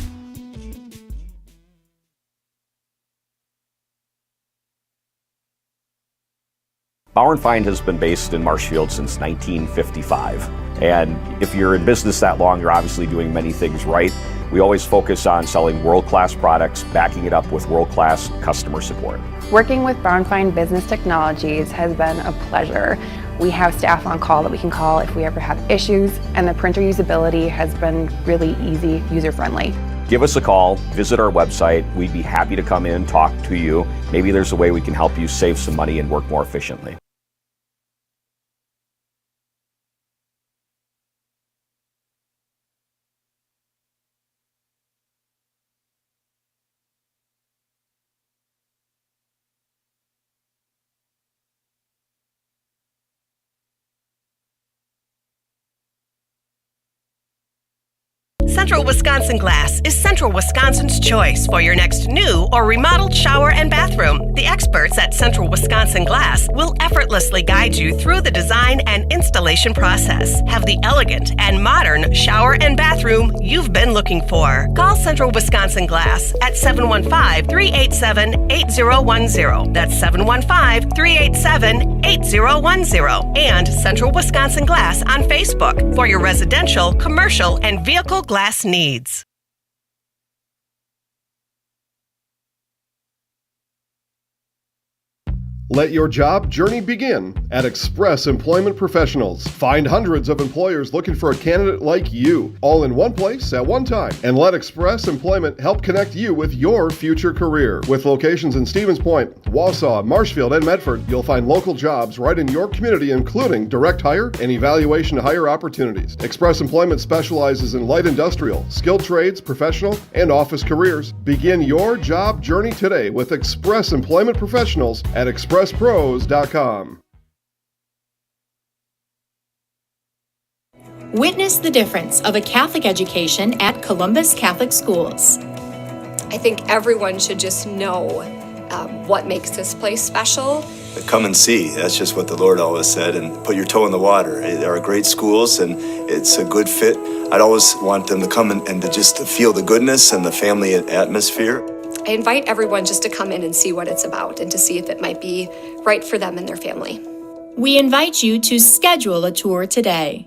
Bauer & Fine has been based in Marshfield since 1955. And if you're in business that long, you're obviously doing many things right. We always focus on selling world-class products, backing it up with world-class customer support. Working with Bauer & Fine Business Technologies has been a pleasure. We have staff on call that we can call if we ever have issues, and the printer usability has been really easy, user-friendly. Give us a call, visit our website. We'd be happy to come in, talk to you. Maybe there's a way we can help you save some money and work more efficiently. Central Wisconsin Glass is Central Wisconsin's choice for your next new or remodeled shower and bathroom. The experts at Central Wisconsin Glass will effortlessly guide you through the design and installation process. Have the elegant and modern shower and bathroom you've been looking for. Call Central Wisconsin Glass at 715-387-8010. That's 715-387-8010. And Central Wisconsin Glass on Facebook for your residential, commercial, and vehicle glass needs. Let your job journey begin at Express Employment Professionals. Find hundreds of employers looking for a candidate like you, all in one place at one time. And let Express Employment help connect you with your future career. With locations in Stevens Point, Wausau, Marshfield, and Medford, you'll find local jobs right in your community, including direct hire and evaluation to hire opportunities. Express Employment specializes in light industrial, skilled trades, professional, and office careers. Begin your job journey today with Express Employment Professionals at expresspros.com. Witness the difference of a Catholic education at Columbus Catholic Schools. I think everyone should just know what makes this place special. Come and see. That's just what the Lord always said, and put your toe in the water. There are great schools, and it's a good fit. I'd always want them to come and to just feel the goodness and the family atmosphere. I invite everyone just to come in and see what it's about and to see if it might be right for them and their family. We invite you to schedule a tour today.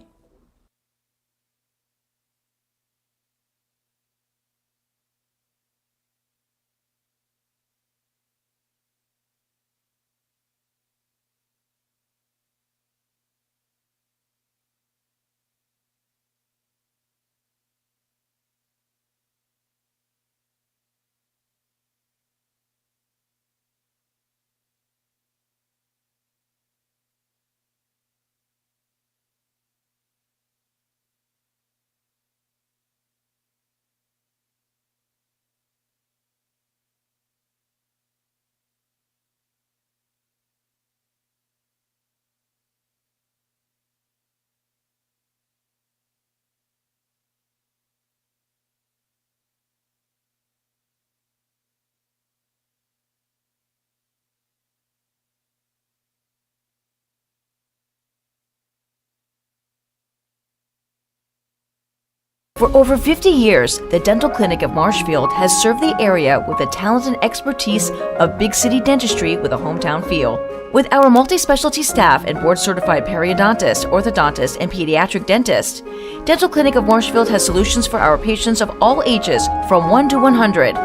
For over 50 years, the Dental Clinic of Marshfield has served the area with the talent and expertise of big city dentistry with a hometown feel. With our multi-specialty staff and board-certified periodontist, orthodontist, and pediatric dentist, Dental Clinic of Marshfield has solutions for our patients of all ages from 1 to 100.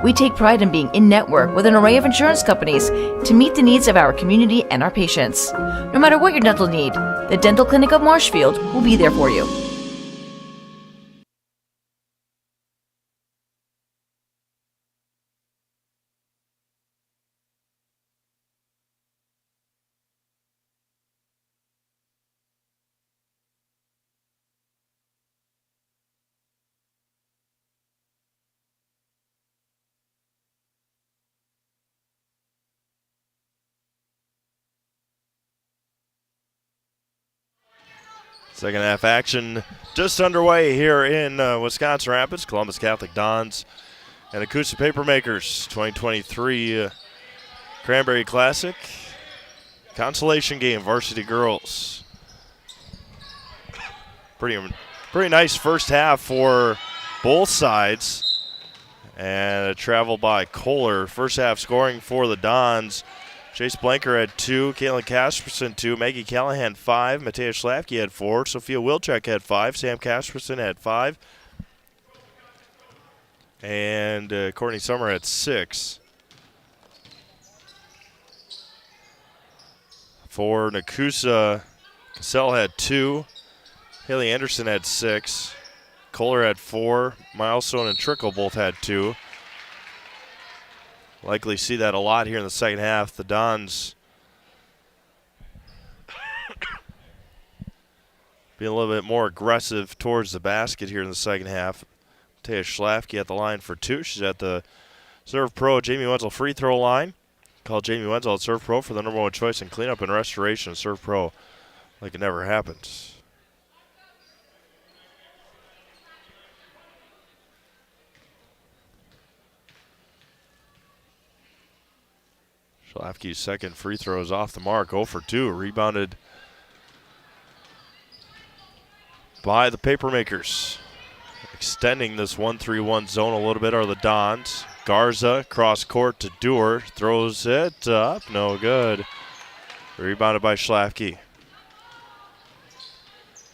We take pride in being in-network with an array of insurance companies to meet the needs of our community and our patients. No matter what your dental need, the Dental Clinic of Marshfield will be there for you. Second half action just underway here in Wisconsin Rapids. Columbus Catholic Dons And Nekoosa Papermakers 2023 Cranberry Classic consolation game, varsity girls. Pretty nice first half for both sides. And a travel by Kohler. First half scoring for the Dons. Chase Blanker had 2, Caitlin Casperson 2, Maggie Callahan 5, Matea Schlafke had 4, Sophia Wilczek had 5, Sam Casperson had 5, and Courtney Summer had 6. For Nekoosa, Cassell had 2, Haley Anderson had 6, Kohler had 4, Milestone and Trickle both had 2. Likely see that a lot here in the second half. The Dons being a little bit more aggressive towards the basket here in the second half. Matea Schlafke at the line for 2. She's at the Serve Pro Jamie Wenzel free throw line. Call Jamie Wenzel at Serve Pro for the #1 choice in cleanup and restoration. Serve Pro like it never happened. Schlafke's second free throw is off the mark, 0 for 2. Rebounded by the Papermakers. Extending this 1-3-1 zone a little bit are the Dons. Garza cross court to Dewar, throws it up, no good. Rebounded by Schlafke.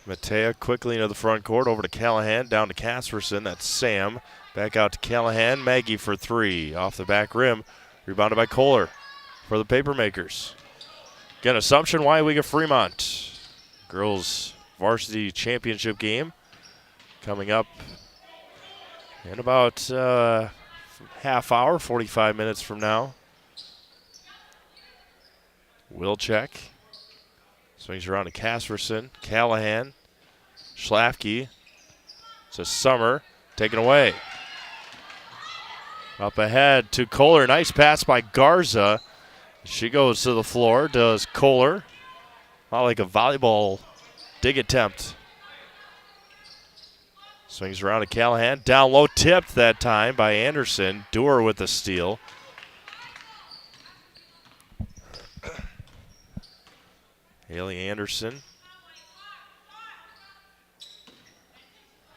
Matea quickly into the front court, over to Callahan, down to Casperson, that's Sam. Back out to Callahan, Maggie for 3, off the back rim. Rebounded by Kohler for the Papermakers. Again, Assumption, Waiwega, Fremont. Girls varsity championship game coming up in about half hour, 45 minutes from now. Wilczek swings around to Casperson, Callahan, Schlafke. It's a Summer, taken away. Up ahead to Kohler, nice pass by Garza. She goes to the floor, does Kohler. Not like a volleyball dig attempt. Swings around to Callahan, down low, tipped that time by Anderson. Dewar with the steal. Haley Anderson.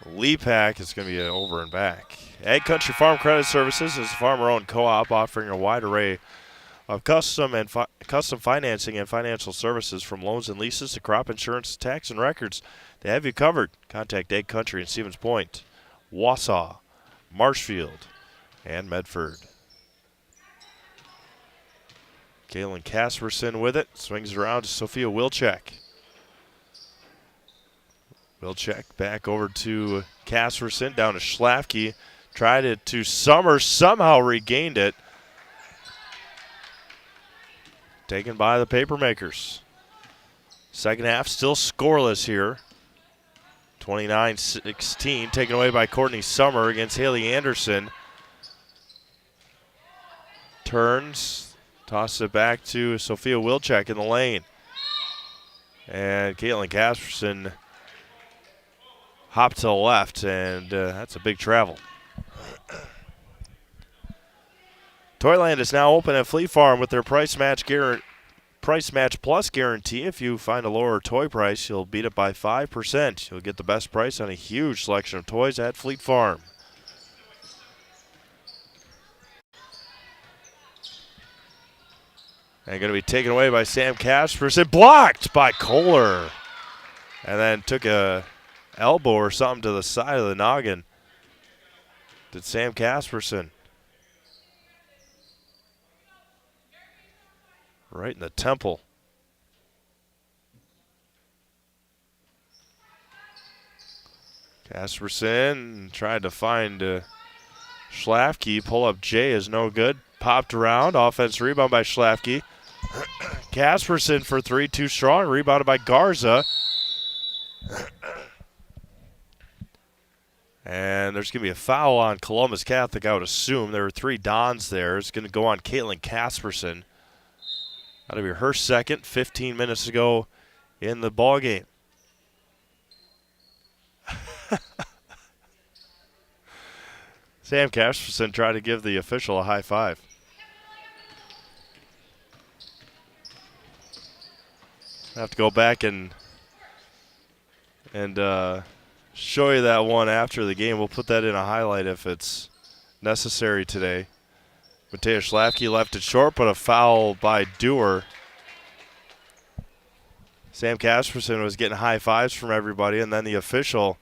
Lee Pack is going to be over and back. Ag Country Farm Credit Services is a farmer-owned co-op offering a wide array of custom financing and financial services, from loans and leases to crop insurance, tax, and records. They have you covered. Contact Ag Country in Stevens Point, Wausau, Marshfield, and Medford. Kaylin Casperson with it. Swings around to Sophia Wilczek. Wilczek back over to Casperson, down to Schlafke. Tried it to Summer, somehow regained it. Taken by the Papermakers. Second half still scoreless here. 29-16, taken away by Courtney Summer against Haley Anderson. Turns, tosses it back to Sophia Wilczek in the lane. And Caitlin Casperson hopped to the left, and that's a big travel. Toyland is now open at Fleet Farm with their Price Match Plus guarantee. If you find a lower toy price, you'll beat it by 5%. You'll get the best price on a huge selection of toys at Fleet Farm. And going to be taken away by Sam Casperson. Blocked by Kohler. And then took a elbow or something to the side of the noggin. Did Sam Casperson. Right in the temple. Casperson tried to find Schlafke. Pull up J is no good. Popped around. Offense rebound by Schlafke. Casperson for 3, too strong. Rebounded by Garza. And there's going to be a foul on Columbus Catholic, I would assume. There were 3 Dons there. It's going to go on Caitlin Casperson. That'll be her second, 15 minutes ago in the ball game. Sam Casperson tried to give the official a high five. I have to go back and show you that one after the game. We'll put that in a highlight if it's necessary today. Mateusz Schlafke left it short, but a foul by Dewar. Sam Casperson was getting high fives from everybody, and then the official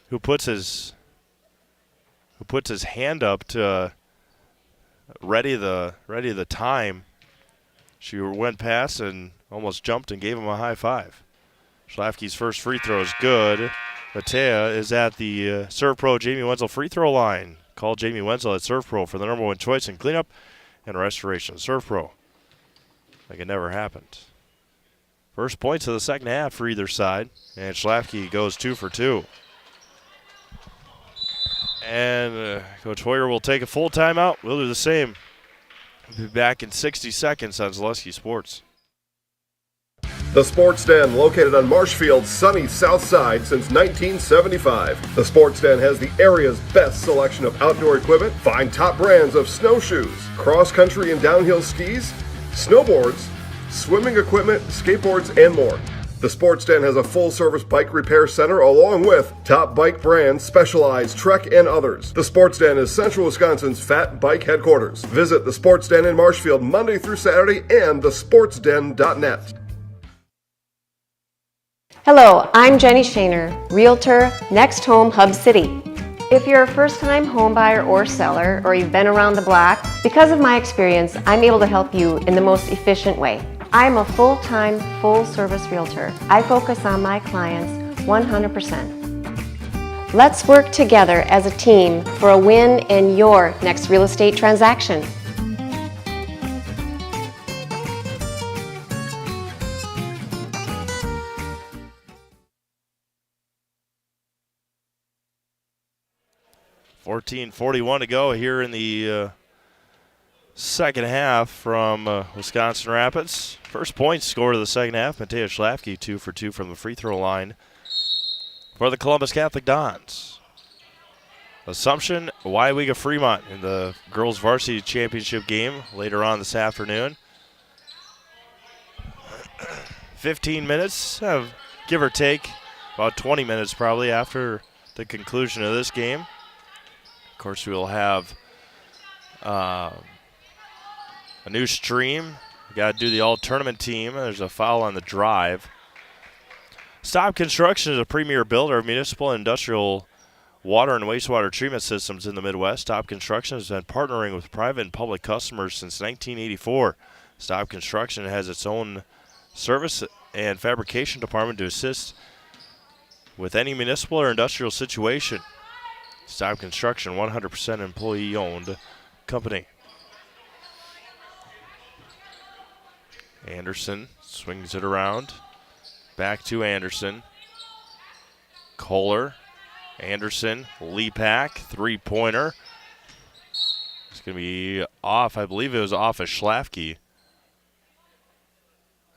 who puts his hand up to ready the time. She went past and almost jumped and gave him a high five. Schlafke's first free throw is good. Matea is at the Serve Pro Jamie Wenzel free throw line. Call Jamie Wenzel at Serve Pro for the number one choice in cleanup and restoration. Serve Pro. Like it never happened. First points of the second half for either side. And Schlafke goes 2 for 2. And Coach Hoyer will take a full timeout. We'll do the same. We'll be back in 60 seconds on Zaleski Sports. The Sports Den, located on Marshfield's sunny south side since 1975. The Sports Den has the area's best selection of outdoor equipment. Find top brands of snowshoes, cross-country and downhill skis, snowboards, swimming equipment, skateboards, and more. The Sports Den has a full-service bike repair center along with top bike brands, Specialized, Trek, and others. The Sports Den is Central Wisconsin's Fat Bike headquarters. Visit the Sports Den in Marshfield Monday through Saturday and thesportsden.net. Hello, I'm Jenny Shaner, Realtor, Next Home Hub City. If you're a first-time home buyer or seller, or you've been around the block, because of my experience, I'm able to help you in the most efficient way. I'm a full-time, full-service realtor. I focus on my clients 100%. Let's work together as a team for a win in your next real estate transaction. .41 to go here in the second half from Wisconsin Rapids. First points scored of the second half. Mateusz Schlafke 2 for 2 from the free throw line for the Columbus Catholic Dons. Assumption, WIAA Fremont in the girls varsity championship game later on this afternoon. 15 minutes, give or take, about 20 minutes probably after the conclusion of this game. Of course, we will have a new stream. We got to do the all-tournament team. There's a foul on the drive. Staub Construction is a premier builder of municipal and industrial water and wastewater treatment systems in the Midwest. Staub Construction has been partnering with private and public customers since 1984. Staub Construction has its own service and fabrication department to assist with any municipal or industrial situation. Staub Construction, 100% employee-owned company. Anderson swings it around. Back to Anderson. Kohler. Anderson. Lepak. Three-pointer. It's going to be off. I believe it was off of Schlafke.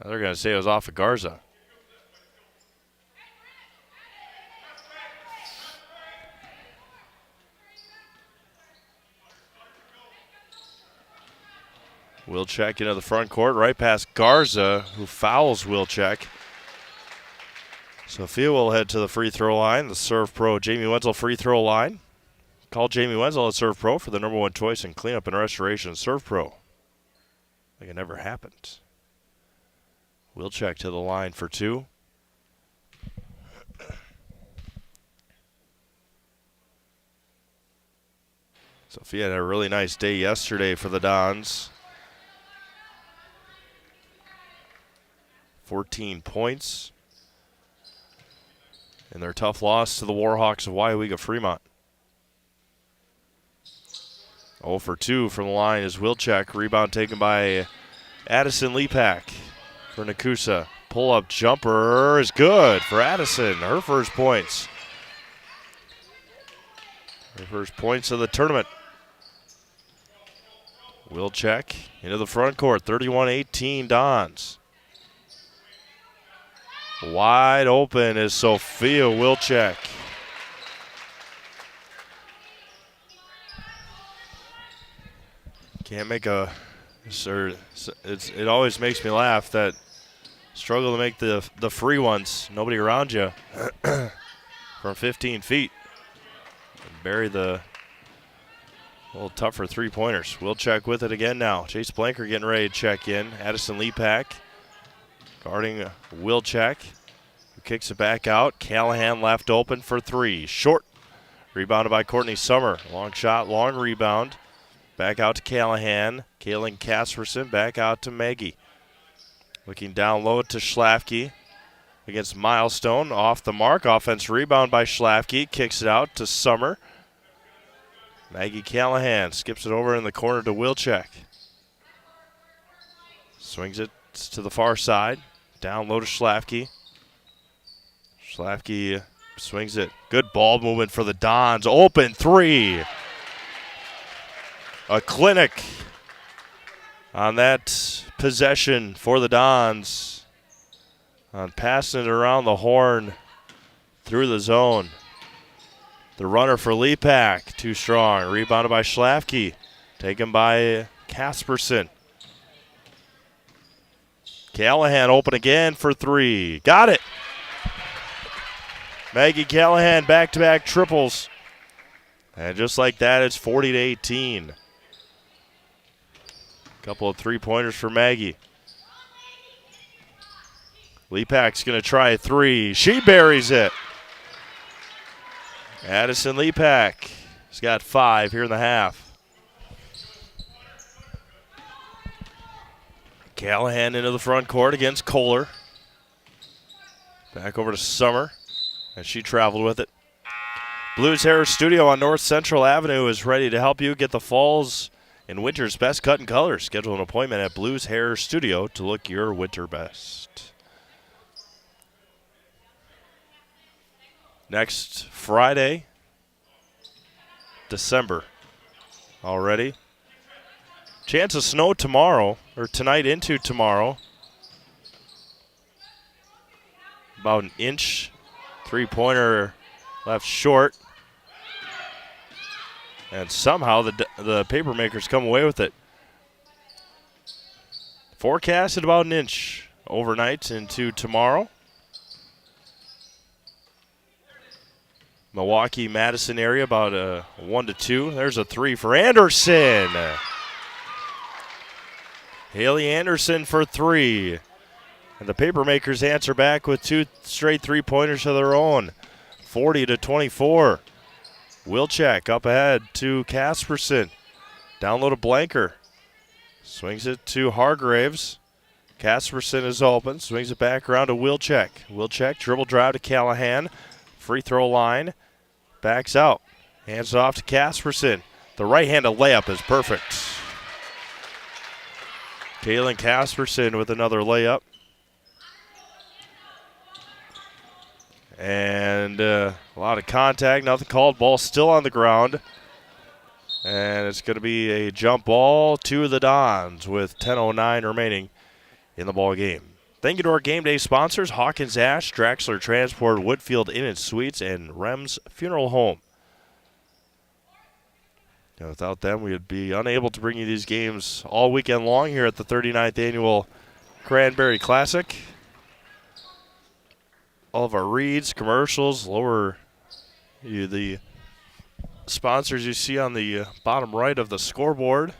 They're going to say it was off of Garza. Wilczek into the front court, right past Garza, who fouls Wilczek. Sophia will head to the free throw line, the Serve Pro Jamie Wenzel free throw line. Call Jamie Wenzel at Serve Pro for the number one choice in cleanup and restoration. Serve Pro. Like it never happened. Wilczek to the line for two. Sophia had a really nice day yesterday for the Dons. 14 points in their tough loss to the Warhawks of WIAA Fremont. 0 for 2 from the line is Wilczek. Rebound taken by Addison Lepak for Nekoosa. Pull-up jumper is good for Addison. Her first points. Her first points of the tournament. Wilczek into the front court. 31-18 Dons. Wide open is Sophia Wilczek. Can't make a sir. It always makes me laugh that struggle to make the free ones. Nobody around you from 15 feet. And bury the a little tougher 3-pointers. We'll check with it again now. Chase Blanker getting ready to check in. Addison Lepak guarding Wilczek, who kicks it back out. Callahan left open for 3. Short. Rebounded by Courtney Summer. Long shot, long rebound. Back out to Callahan. Kaylin Casperson back out to Maggie. Looking down low to Schlafke against Milestone. Off the mark. Offense rebound by Schlafke. Kicks it out to Summer. Maggie Callahan skips it over in the corner to Wilczek. Swings it to the far side. Down low to Schlafke. Schlafke swings it. Good ball movement for the Dons. Open 3. A clinic on that possession for the Dons. On passing it around the horn through the zone. The runner for Lepak, too strong. Rebounded by Schlafke. Taken by Casperson. Callahan open again for 3. Got it. Maggie Callahan back-to-back triples. And just like that, it's 40-18. Couple of 3-pointers for Maggie. Lepak's going to try a 3. She buries it. Addison Lepak has got 5 here in the half. Callahan into the front court against Kohler. Back over to Summer, and she traveled with it. Blues Hair Studio on North Central Avenue is ready to help you get the fall's and winter's best cut and colors. Schedule an appointment at Blues Hair Studio to look your winter best. Next Friday, December already. Chance of snow tomorrow, or tonight into tomorrow. About an inch. 3-pointer left short. And somehow the paper makers come away with it. Forecast at about an inch overnight into tomorrow. Milwaukee, Madison area, about a 1 to 2. There's a 3 for Anderson. Haley Anderson for 3. And the Papermakers answer back with 2 straight 3-pointers of their own. 40-24. Wilczek up ahead to Casperson. Down low to Blanker. Swings it to Hargraves. Casperson is open. Swings it back around to Wilczek. Wilczek dribble drive to Callahan. Free throw line. Backs out. Hands it off to Casperson. The right-handed layup is perfect. Kaylin Casperson with another layup. And a lot of contact, nothing called. Ball still on the ground. And it's going to be a jump ball to the Dons with 10:09 remaining in the ball game. Thank you to our game day sponsors, Hawkins Ash, Draxler Transport, Woodfield Inn and Suites, and Rem's Funeral Home. And without them, we would be unable to bring you these games all weekend long here at the 39th Annual Cranberry Classic. All of our reads, commercials, lower the sponsors you see on the bottom right of the scoreboard.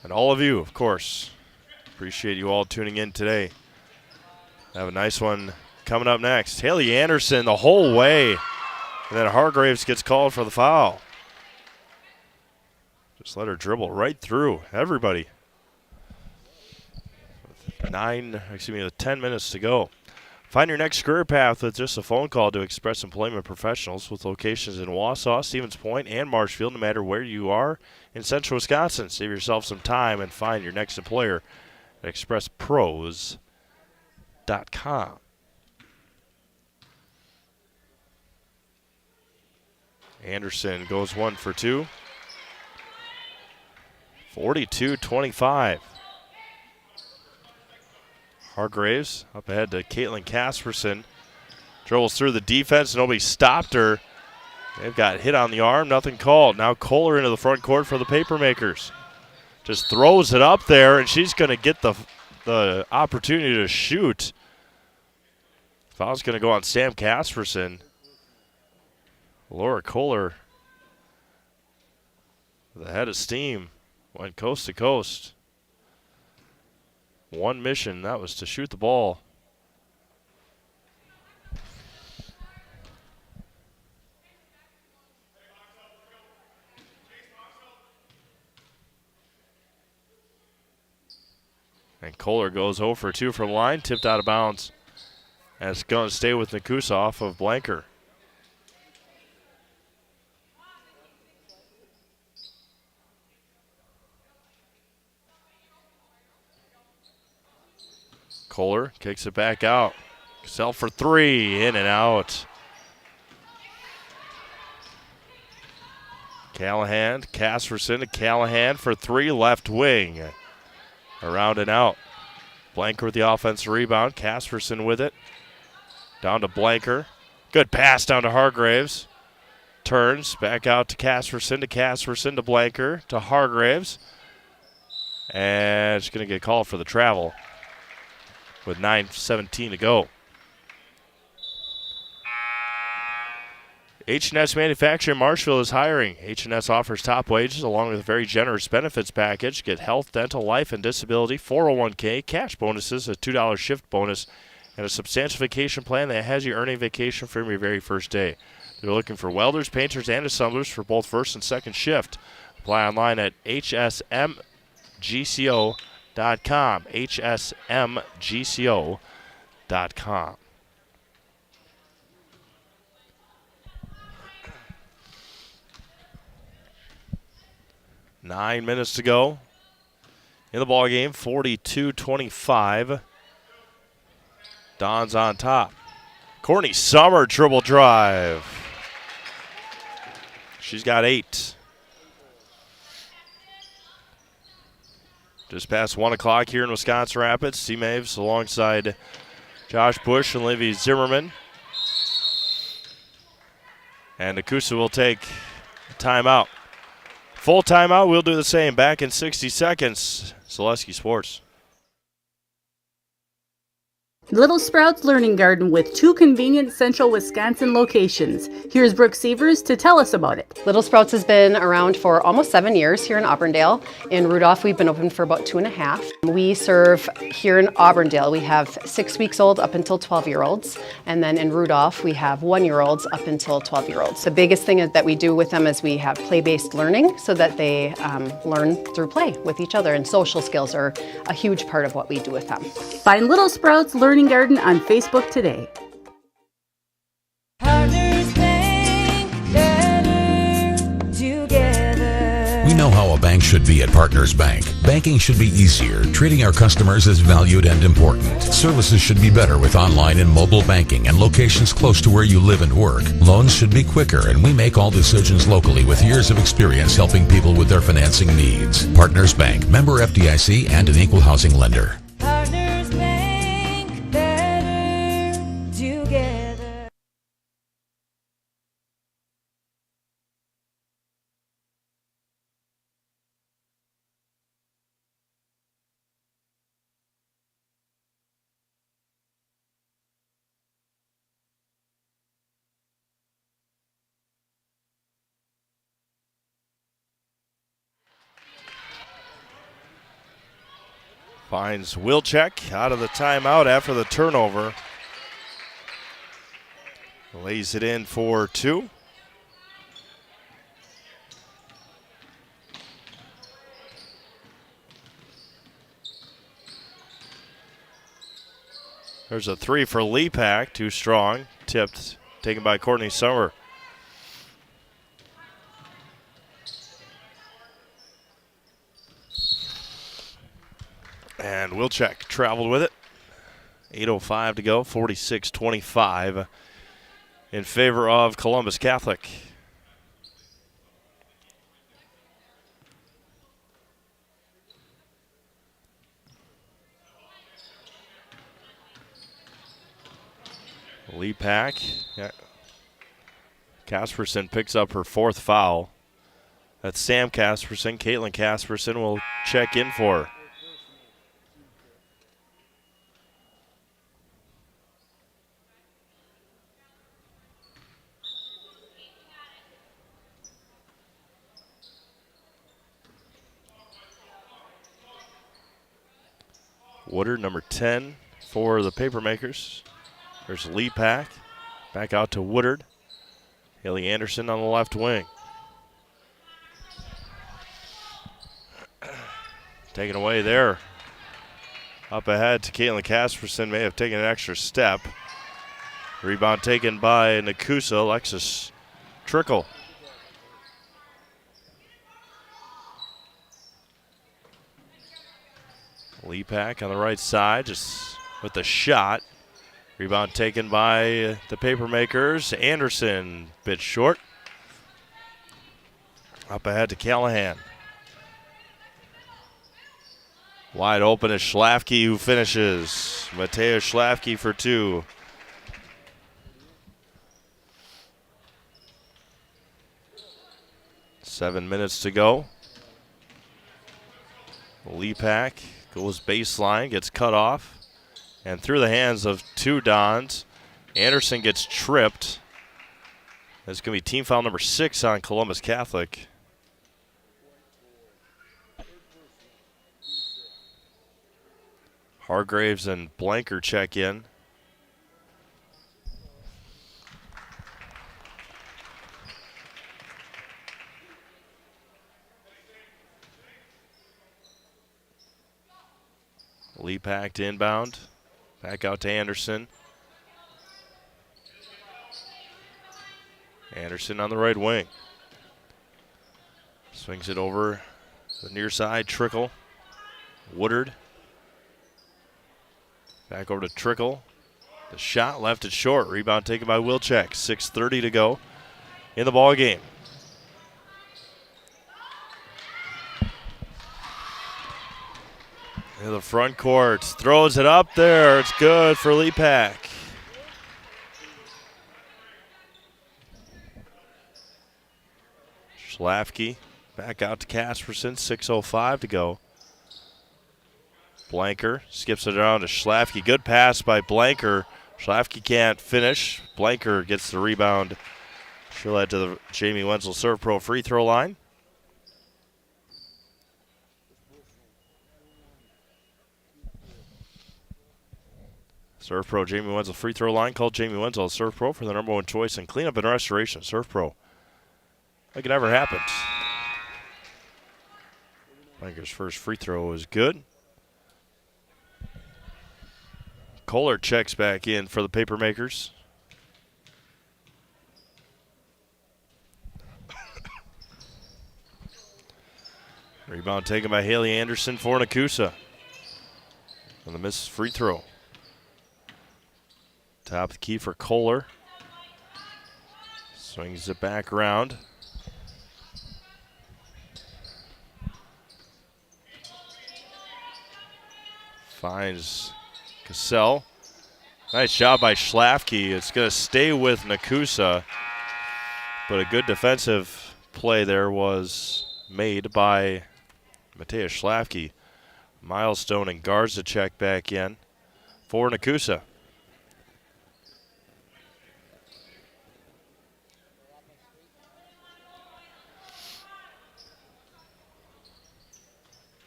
And all of you, of course, appreciate you all tuning in today. Have a nice one coming up next. Haley Anderson the whole way. And then Hargraves gets called for the foul. Just let her dribble right through everybody. With 10 minutes to go. Find your next career path with just a phone call to Express Employment Professionals with locations in Wausau, Stevens Point, and Marshfield, no matter where you are in central Wisconsin. Save yourself some time and find your next employer at expresspros.com. Anderson goes 1 for 2. 42-25. Hargraves up ahead to Caitlin Casperson. Dribbles through the defense. Nobody stopped her. They've got hit on the arm, nothing called. Now Kohler into the front court for the Papermakers. Just throws it up there, and she's going to get the opportunity to shoot. Foul's going to go on Sam Casperson. Laura Kohler, the head of steam, went coast to coast. One mission, that was to shoot the ball. And Kohler goes 0 for 2 from line, tipped out of bounds. And it's going to stay with Nekoosa off of Blanker. Kohler kicks it back out. Self for 3, in and out. Callahan, Casperson to Callahan for 3, left wing. Around and out. Blanker with the offensive rebound. Casperson with it. Down to Blanker. Good pass down to Hargraves. Turns back out to Casperson to Blanker to Hargraves. And it's going to get called for the travel with 9:17 to go. H&S Manufacturing Marshfield is hiring. H&S offers top wages along with a very generous benefits package. Get health, dental, life, and disability, 401k, cash bonuses, a $2 shift bonus, and a substantial vacation plan that has you earning vacation from your very first day. They're looking for welders, painters, and assemblers for both first and second shift. Apply online at hsmgco.com, hsmgco.com. 9 minutes to go in the ball game. 42-25. Don's on top. Courtney Summer dribble drive. She's got 8. Just past 1 o'clock here in Wisconsin Rapids. C-Maves alongside Josh Bush and Livy Zimmerman. And Nekoosa will take a timeout. Full timeout, we'll do the same. Back in 60 seconds. Zaleski Sports. Little Sprouts Learning Garden with 2 convenient central Wisconsin locations. Here's Brooke Sievers to tell us about it. Little Sprouts has been around for almost 7 years here in Auburndale. In Rudolph, we've been open for about 2.5. We serve here in Auburndale, we have 6 weeks old up until 12-year-olds. And then in Rudolph, we have 1-year-olds up until 12-year-olds. The biggest thing that we do with them is we have play-based learning so that they learn through play with each other. And social skills are a huge part of what we do with them. Find Little Sprouts Learning Garden on Facebook today. We know how a bank should be at Partners Bank. Banking should be easier, treating our customers as valued and important. Services should be better with online and mobile banking and locations close to where you live and work. Loans should be quicker, and we make all decisions locally with years of experience helping people with their financing needs. Partners Bank, member FDIC, and an equal housing lender. Finds Wilczek out of the timeout after the turnover. Lays it in for 2. There's a 3 for Lepak, too strong. Tipped, taken by Courtney Summer. And Wilczek traveled with it. 8:05 to go, 46-25 in favor of Columbus Catholic. Lepak Casperson picks up her 4th foul. That's Sam Casperson. Caitlin Casperson will check in for her. Woodard, number 10 for the Papermakers. There's Lee Pack. Back out to Woodard. Haley Anderson on the left wing. Taken away there. Up ahead to Caitlin Casperson. May have taken an extra step. Rebound taken by Nekoosa. Alexis Trickle. Lee Pack on the right side, just with the shot. Rebound taken by the Papermakers. Anderson, bit short. Up ahead to Callahan. Wide open is Schlafke, who finishes. Matea Schlafke for 2. Seven minutes to go. Lee Pack goes baseline, gets cut off, and through the hands of 2 Dons. Anderson gets tripped. That's going to be team foul number 6 on Columbus Catholic. Hargraves and Blanker check in. Lee Pack to inbound. Back out to Anderson. Anderson on the right wing. Swings it over the near side. Trickle. Woodard. Back over to Trickle. The shot left it short. Rebound taken by Wilczek. 6:30 to go in the ball game. In the front court, throws it up there. It's good for Lee Pack. Schlafke back out to Casperson. 6:05 to go. Blanker skips it around to Schlafke. Good pass by Blanker. Schlafke can't finish. Blanker gets the rebound. She'll head to the Jamie Wenzel Serve Pro free throw line. Serve Pro Jamie Wenzel free throw line. Called Jamie Wenzel Serve Pro for the number 1 choice in cleanup and restoration. Serve Pro. Like it never happened. Blanker's first free throw is good. Kohler checks back in for the Papermakers. Rebound taken by Haley Anderson for Nekoosa. On the missed free throw. Top of the key for Kohler. Swings it back around. Finds Cassell. Nice job by Schlafke. It's going to stay with Nekoosa. But a good defensive play there was made by Matea Schlafke. Milestone and Garza check back in for Nekoosa.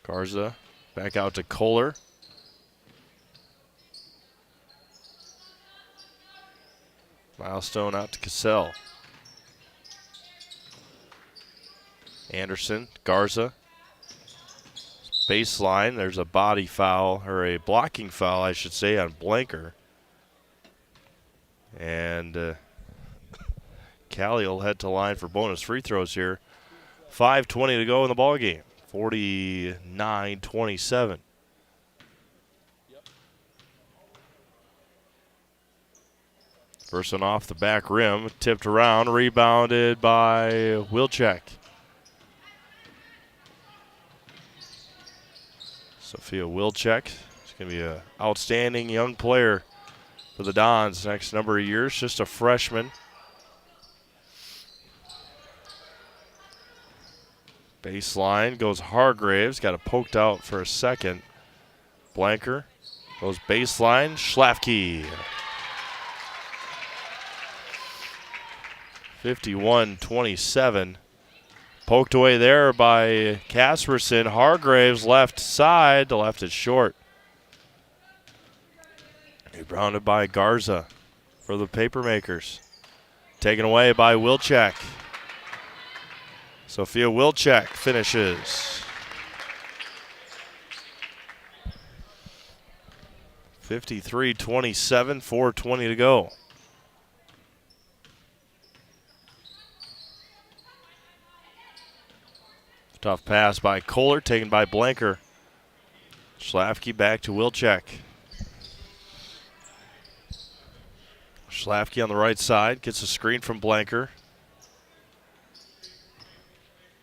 Garza back out to Kohler. Milestone out to Cassell. Anderson, Garza. Baseline, there's a body foul, or a blocking foul, I should say, on Blanker. And Callie will head to line for bonus free throws here. 5:20 to go in the ball game. 49-27. First one off the back rim, tipped around, rebounded by Wilczek. Sophia Wilczek is going to be an outstanding young player for the Dons next number of years. Just a freshman. Baseline goes Hargraves. Got it poked out for a second. Blanker goes baseline. Schlafke. 51-27. Poked away there by Casperson. Hargraves left side. The left is short. Rebounded by Garza for the Papermakers. Taken away by Wilczek. Sophia Wilczek finishes. 53-27, 4:20 to go. Tough pass by Kohler, taken by Blanker. Schlafke back to Wilczek. Schlafke on the right side, gets a screen from Blanker.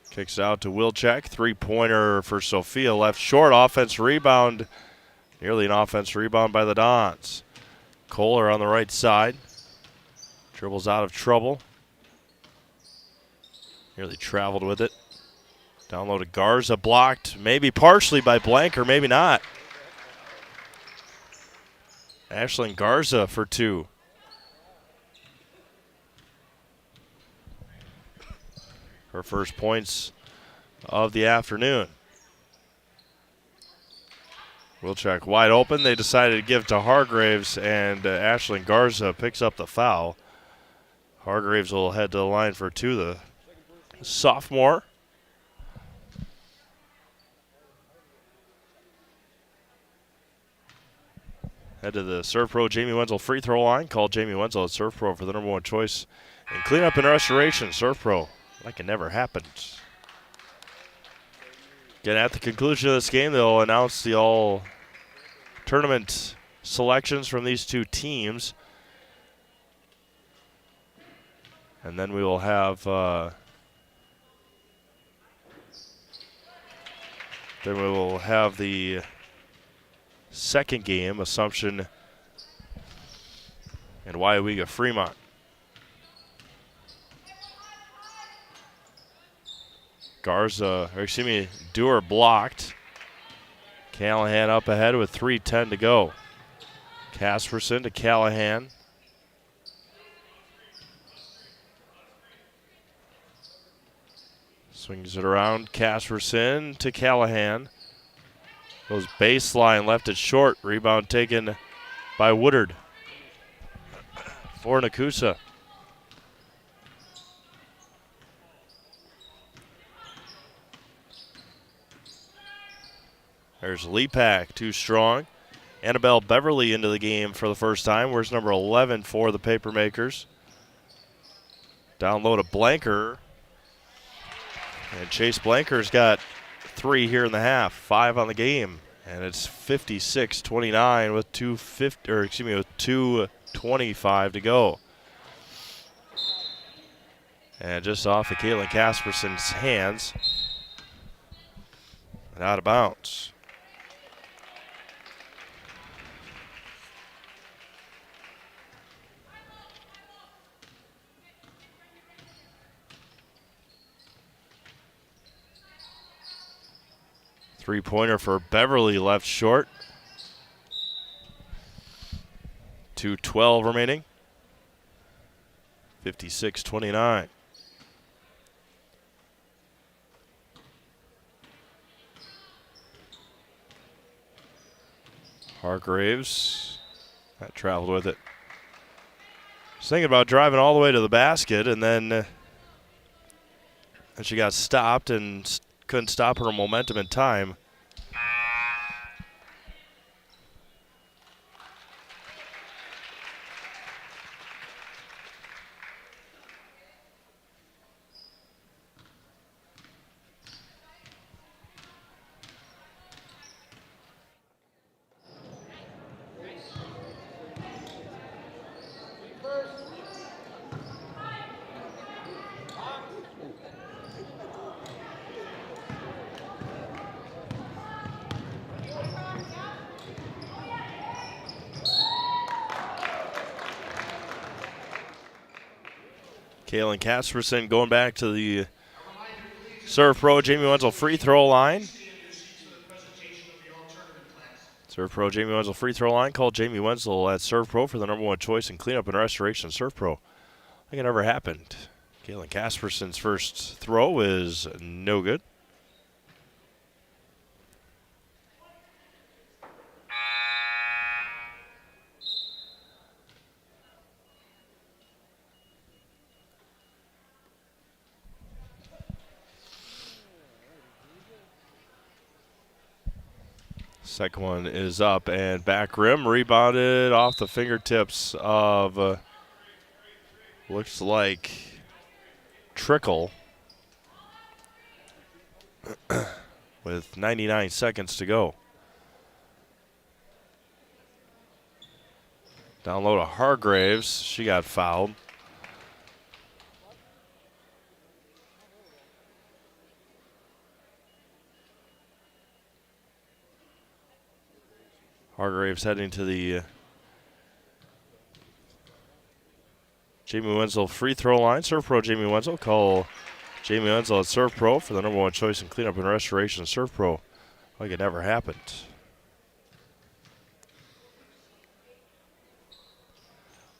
Kicks it out to Wilczek. Three-pointer for Sophia. Left short. Offense rebound. Nearly an offense rebound by the Dons. Kohler on the right side. Dribbles out of trouble. Nearly traveled with it. Down low to Garza. Blocked maybe partially by Blanker, maybe not. Ashlyn Garza for two. Her first points of the afternoon. Wilczek wide open. They decided to give to Hargraves, and Ashlyn Garza picks up the foul. Hargraves will head to the line for two, the sophomore. Head to the Serve Pro Jamie Wenzel free throw line. Call Jamie Wenzel at Serve Pro for the #1 choice in cleanup and restoration. Serve Pro, like it never happened. Again, at the conclusion of this game, they'll announce the all-tournament selections from these two teams. And then we will have the second game, Assumption and Waiawega Fremont. Dewar blocked. Callahan up ahead with 3:10 to go. Casperson to Callahan. Swings it around. Casperson to Callahan. Goes baseline, left it short. Rebound taken by Woodard for Nekoosa. There's Lepak, too strong. Annabelle Beverly into the game for the first time. Where's number 11 for the Papermakers? Down low to Blanker. And Chase Blanker's got 3 here in the half, 5 on the game. And it's 56-29 with 2:25 to go. And just off of Caitlin Casperson's hands. And out of bounds. Three-pointer for Beverly left short. 2:12 remaining. 56-29. Hargraves, that traveled with it. Was thinking about driving all the way to the basket, and then she got stopped and couldn't stop her momentum in time. Kaylin Casperson going back to the Serve Pro Jamie Wenzel free throw line. Serve Pro Jamie Wenzel free throw line. Call Jamie Wenzel at Serve Pro for the #1 choice in cleanup and restoration. Serve Pro. Like it never happened. Galen Casperson's first throw is no good. Second one is up and back rim. Rebounded off the fingertips of, looks like, Trickle. With 99 seconds to go. Down low to Hargraves. She got fouled. Hargraves heading to the Jamie Wenzel free throw line. Serve Pro Jamie Wenzel. Call Jamie Wenzel at Serve Pro for the #1 choice in cleanup and restoration. Serve Pro. Like it never happened.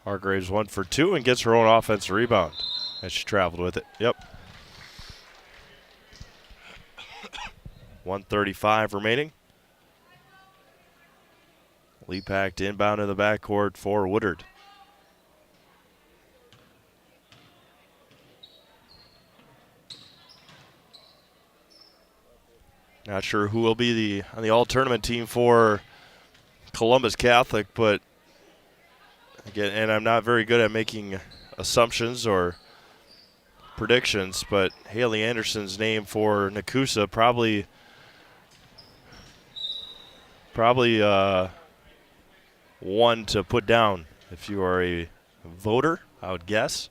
Hargraves 1 for 2 and gets her own offensive rebound as she traveled with it. Yep. 1:35 remaining. Leapack inbound in the backcourt for Woodard. Not sure who will be on the all-tournament team for Columbus Catholic, but again, and I'm not very good at making assumptions or predictions, but Haley Anderson's name for Nekoosa probably one to put down if you are a voter, I would guess.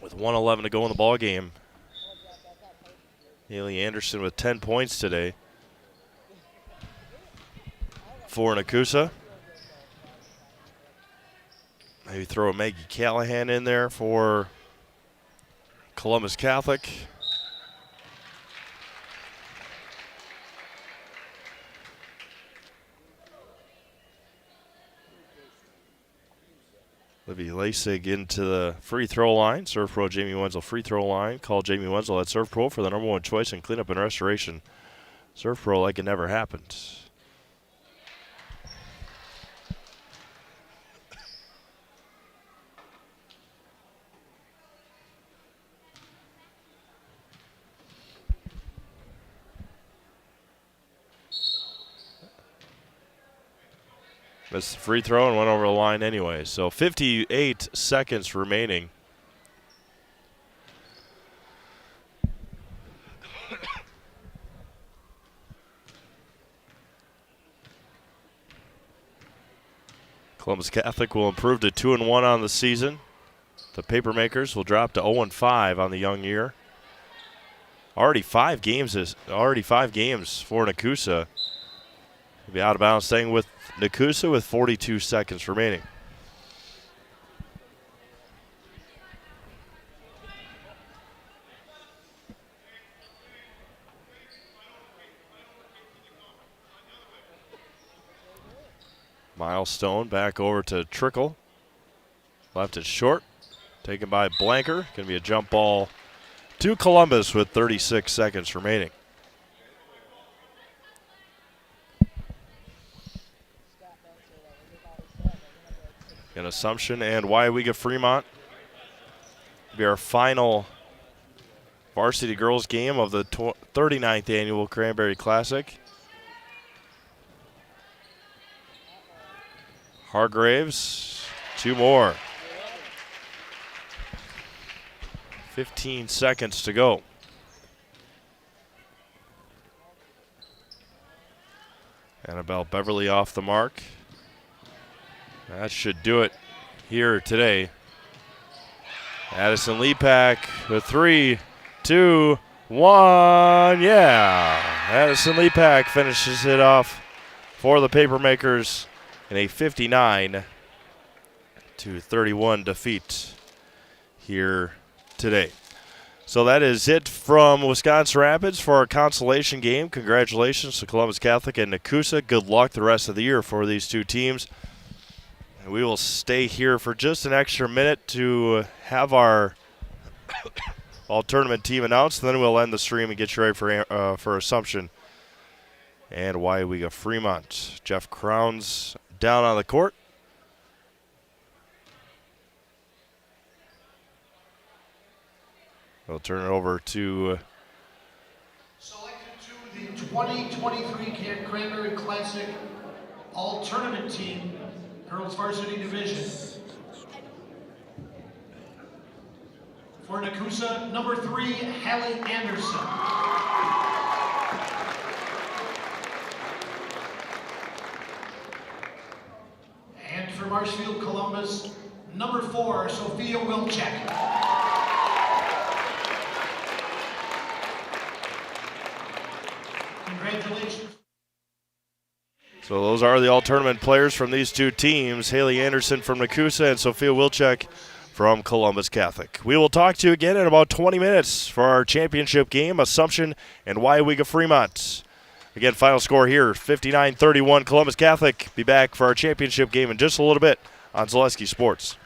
With 1:11 to go in the ball game, Haley Anderson with 10 points today for Nekoosa. Maybe throw a Maggie Callahan in there for Columbus Catholic. Libby Lasig into the free throw line. Serve Pro Jamie Wenzel free throw line. Call Jamie Wenzel at Serve Pro for the #1 choice in cleanup and restoration. Serve Pro like it never happened. Missed the free throw and went over the line anyway. So 58 seconds remaining. Columbus Catholic will improve to 2-1 on the season. The Papermakers will drop to 0-5 on the young year. Already 5 games for Nekoosa. He'll be out of bounds, staying with Nekoosa with 42 seconds remaining. Milestone back over to Trickle. Left it short. Taken by Blanker. Going to be a jump ball to Columbus with 36 seconds remaining. An Assumption and WIAA Fremont will be our final varsity girls game of the 39th annual Cranberry Classic. Hargraves, 2 more. 15 seconds to go. Annabelle Beverly off the mark. That should do it here today. Addison Leapack with 3, 2, 1. Yeah. Addison Leapack finishes it off for the Papermakers in a 59-31 defeat here today. So that is it from Wisconsin Rapids for our consolation game. Congratulations to Columbus Catholic and Nekoosa. Good luck the rest of the year for these two teams. And we will stay here for just an extra minute to have our all-tournament team announced. Then we'll end the stream and get you ready for Assumption and WIAA Fremont. Jeff Crown's down on the court. We'll turn it over to selected to the 2023 Cranberry Classic All-Tournament Team, Girls Varsity Division. For Nekoosa, number 3, Hallie Anderson. And for Marshfield Columbus, number 4, Sophia Wilczek. Congratulations. So those are the all-tournament players from these two teams, Haley Anderson from Nekoosa and Sophia Wilczek from Columbus Catholic. We will talk to you again in about 20 minutes for our championship game, Assumption and WIAA Fremont. Again, final score here, 59-31 Columbus Catholic. Be back for our championship game in just a little bit on Zaleski Sports.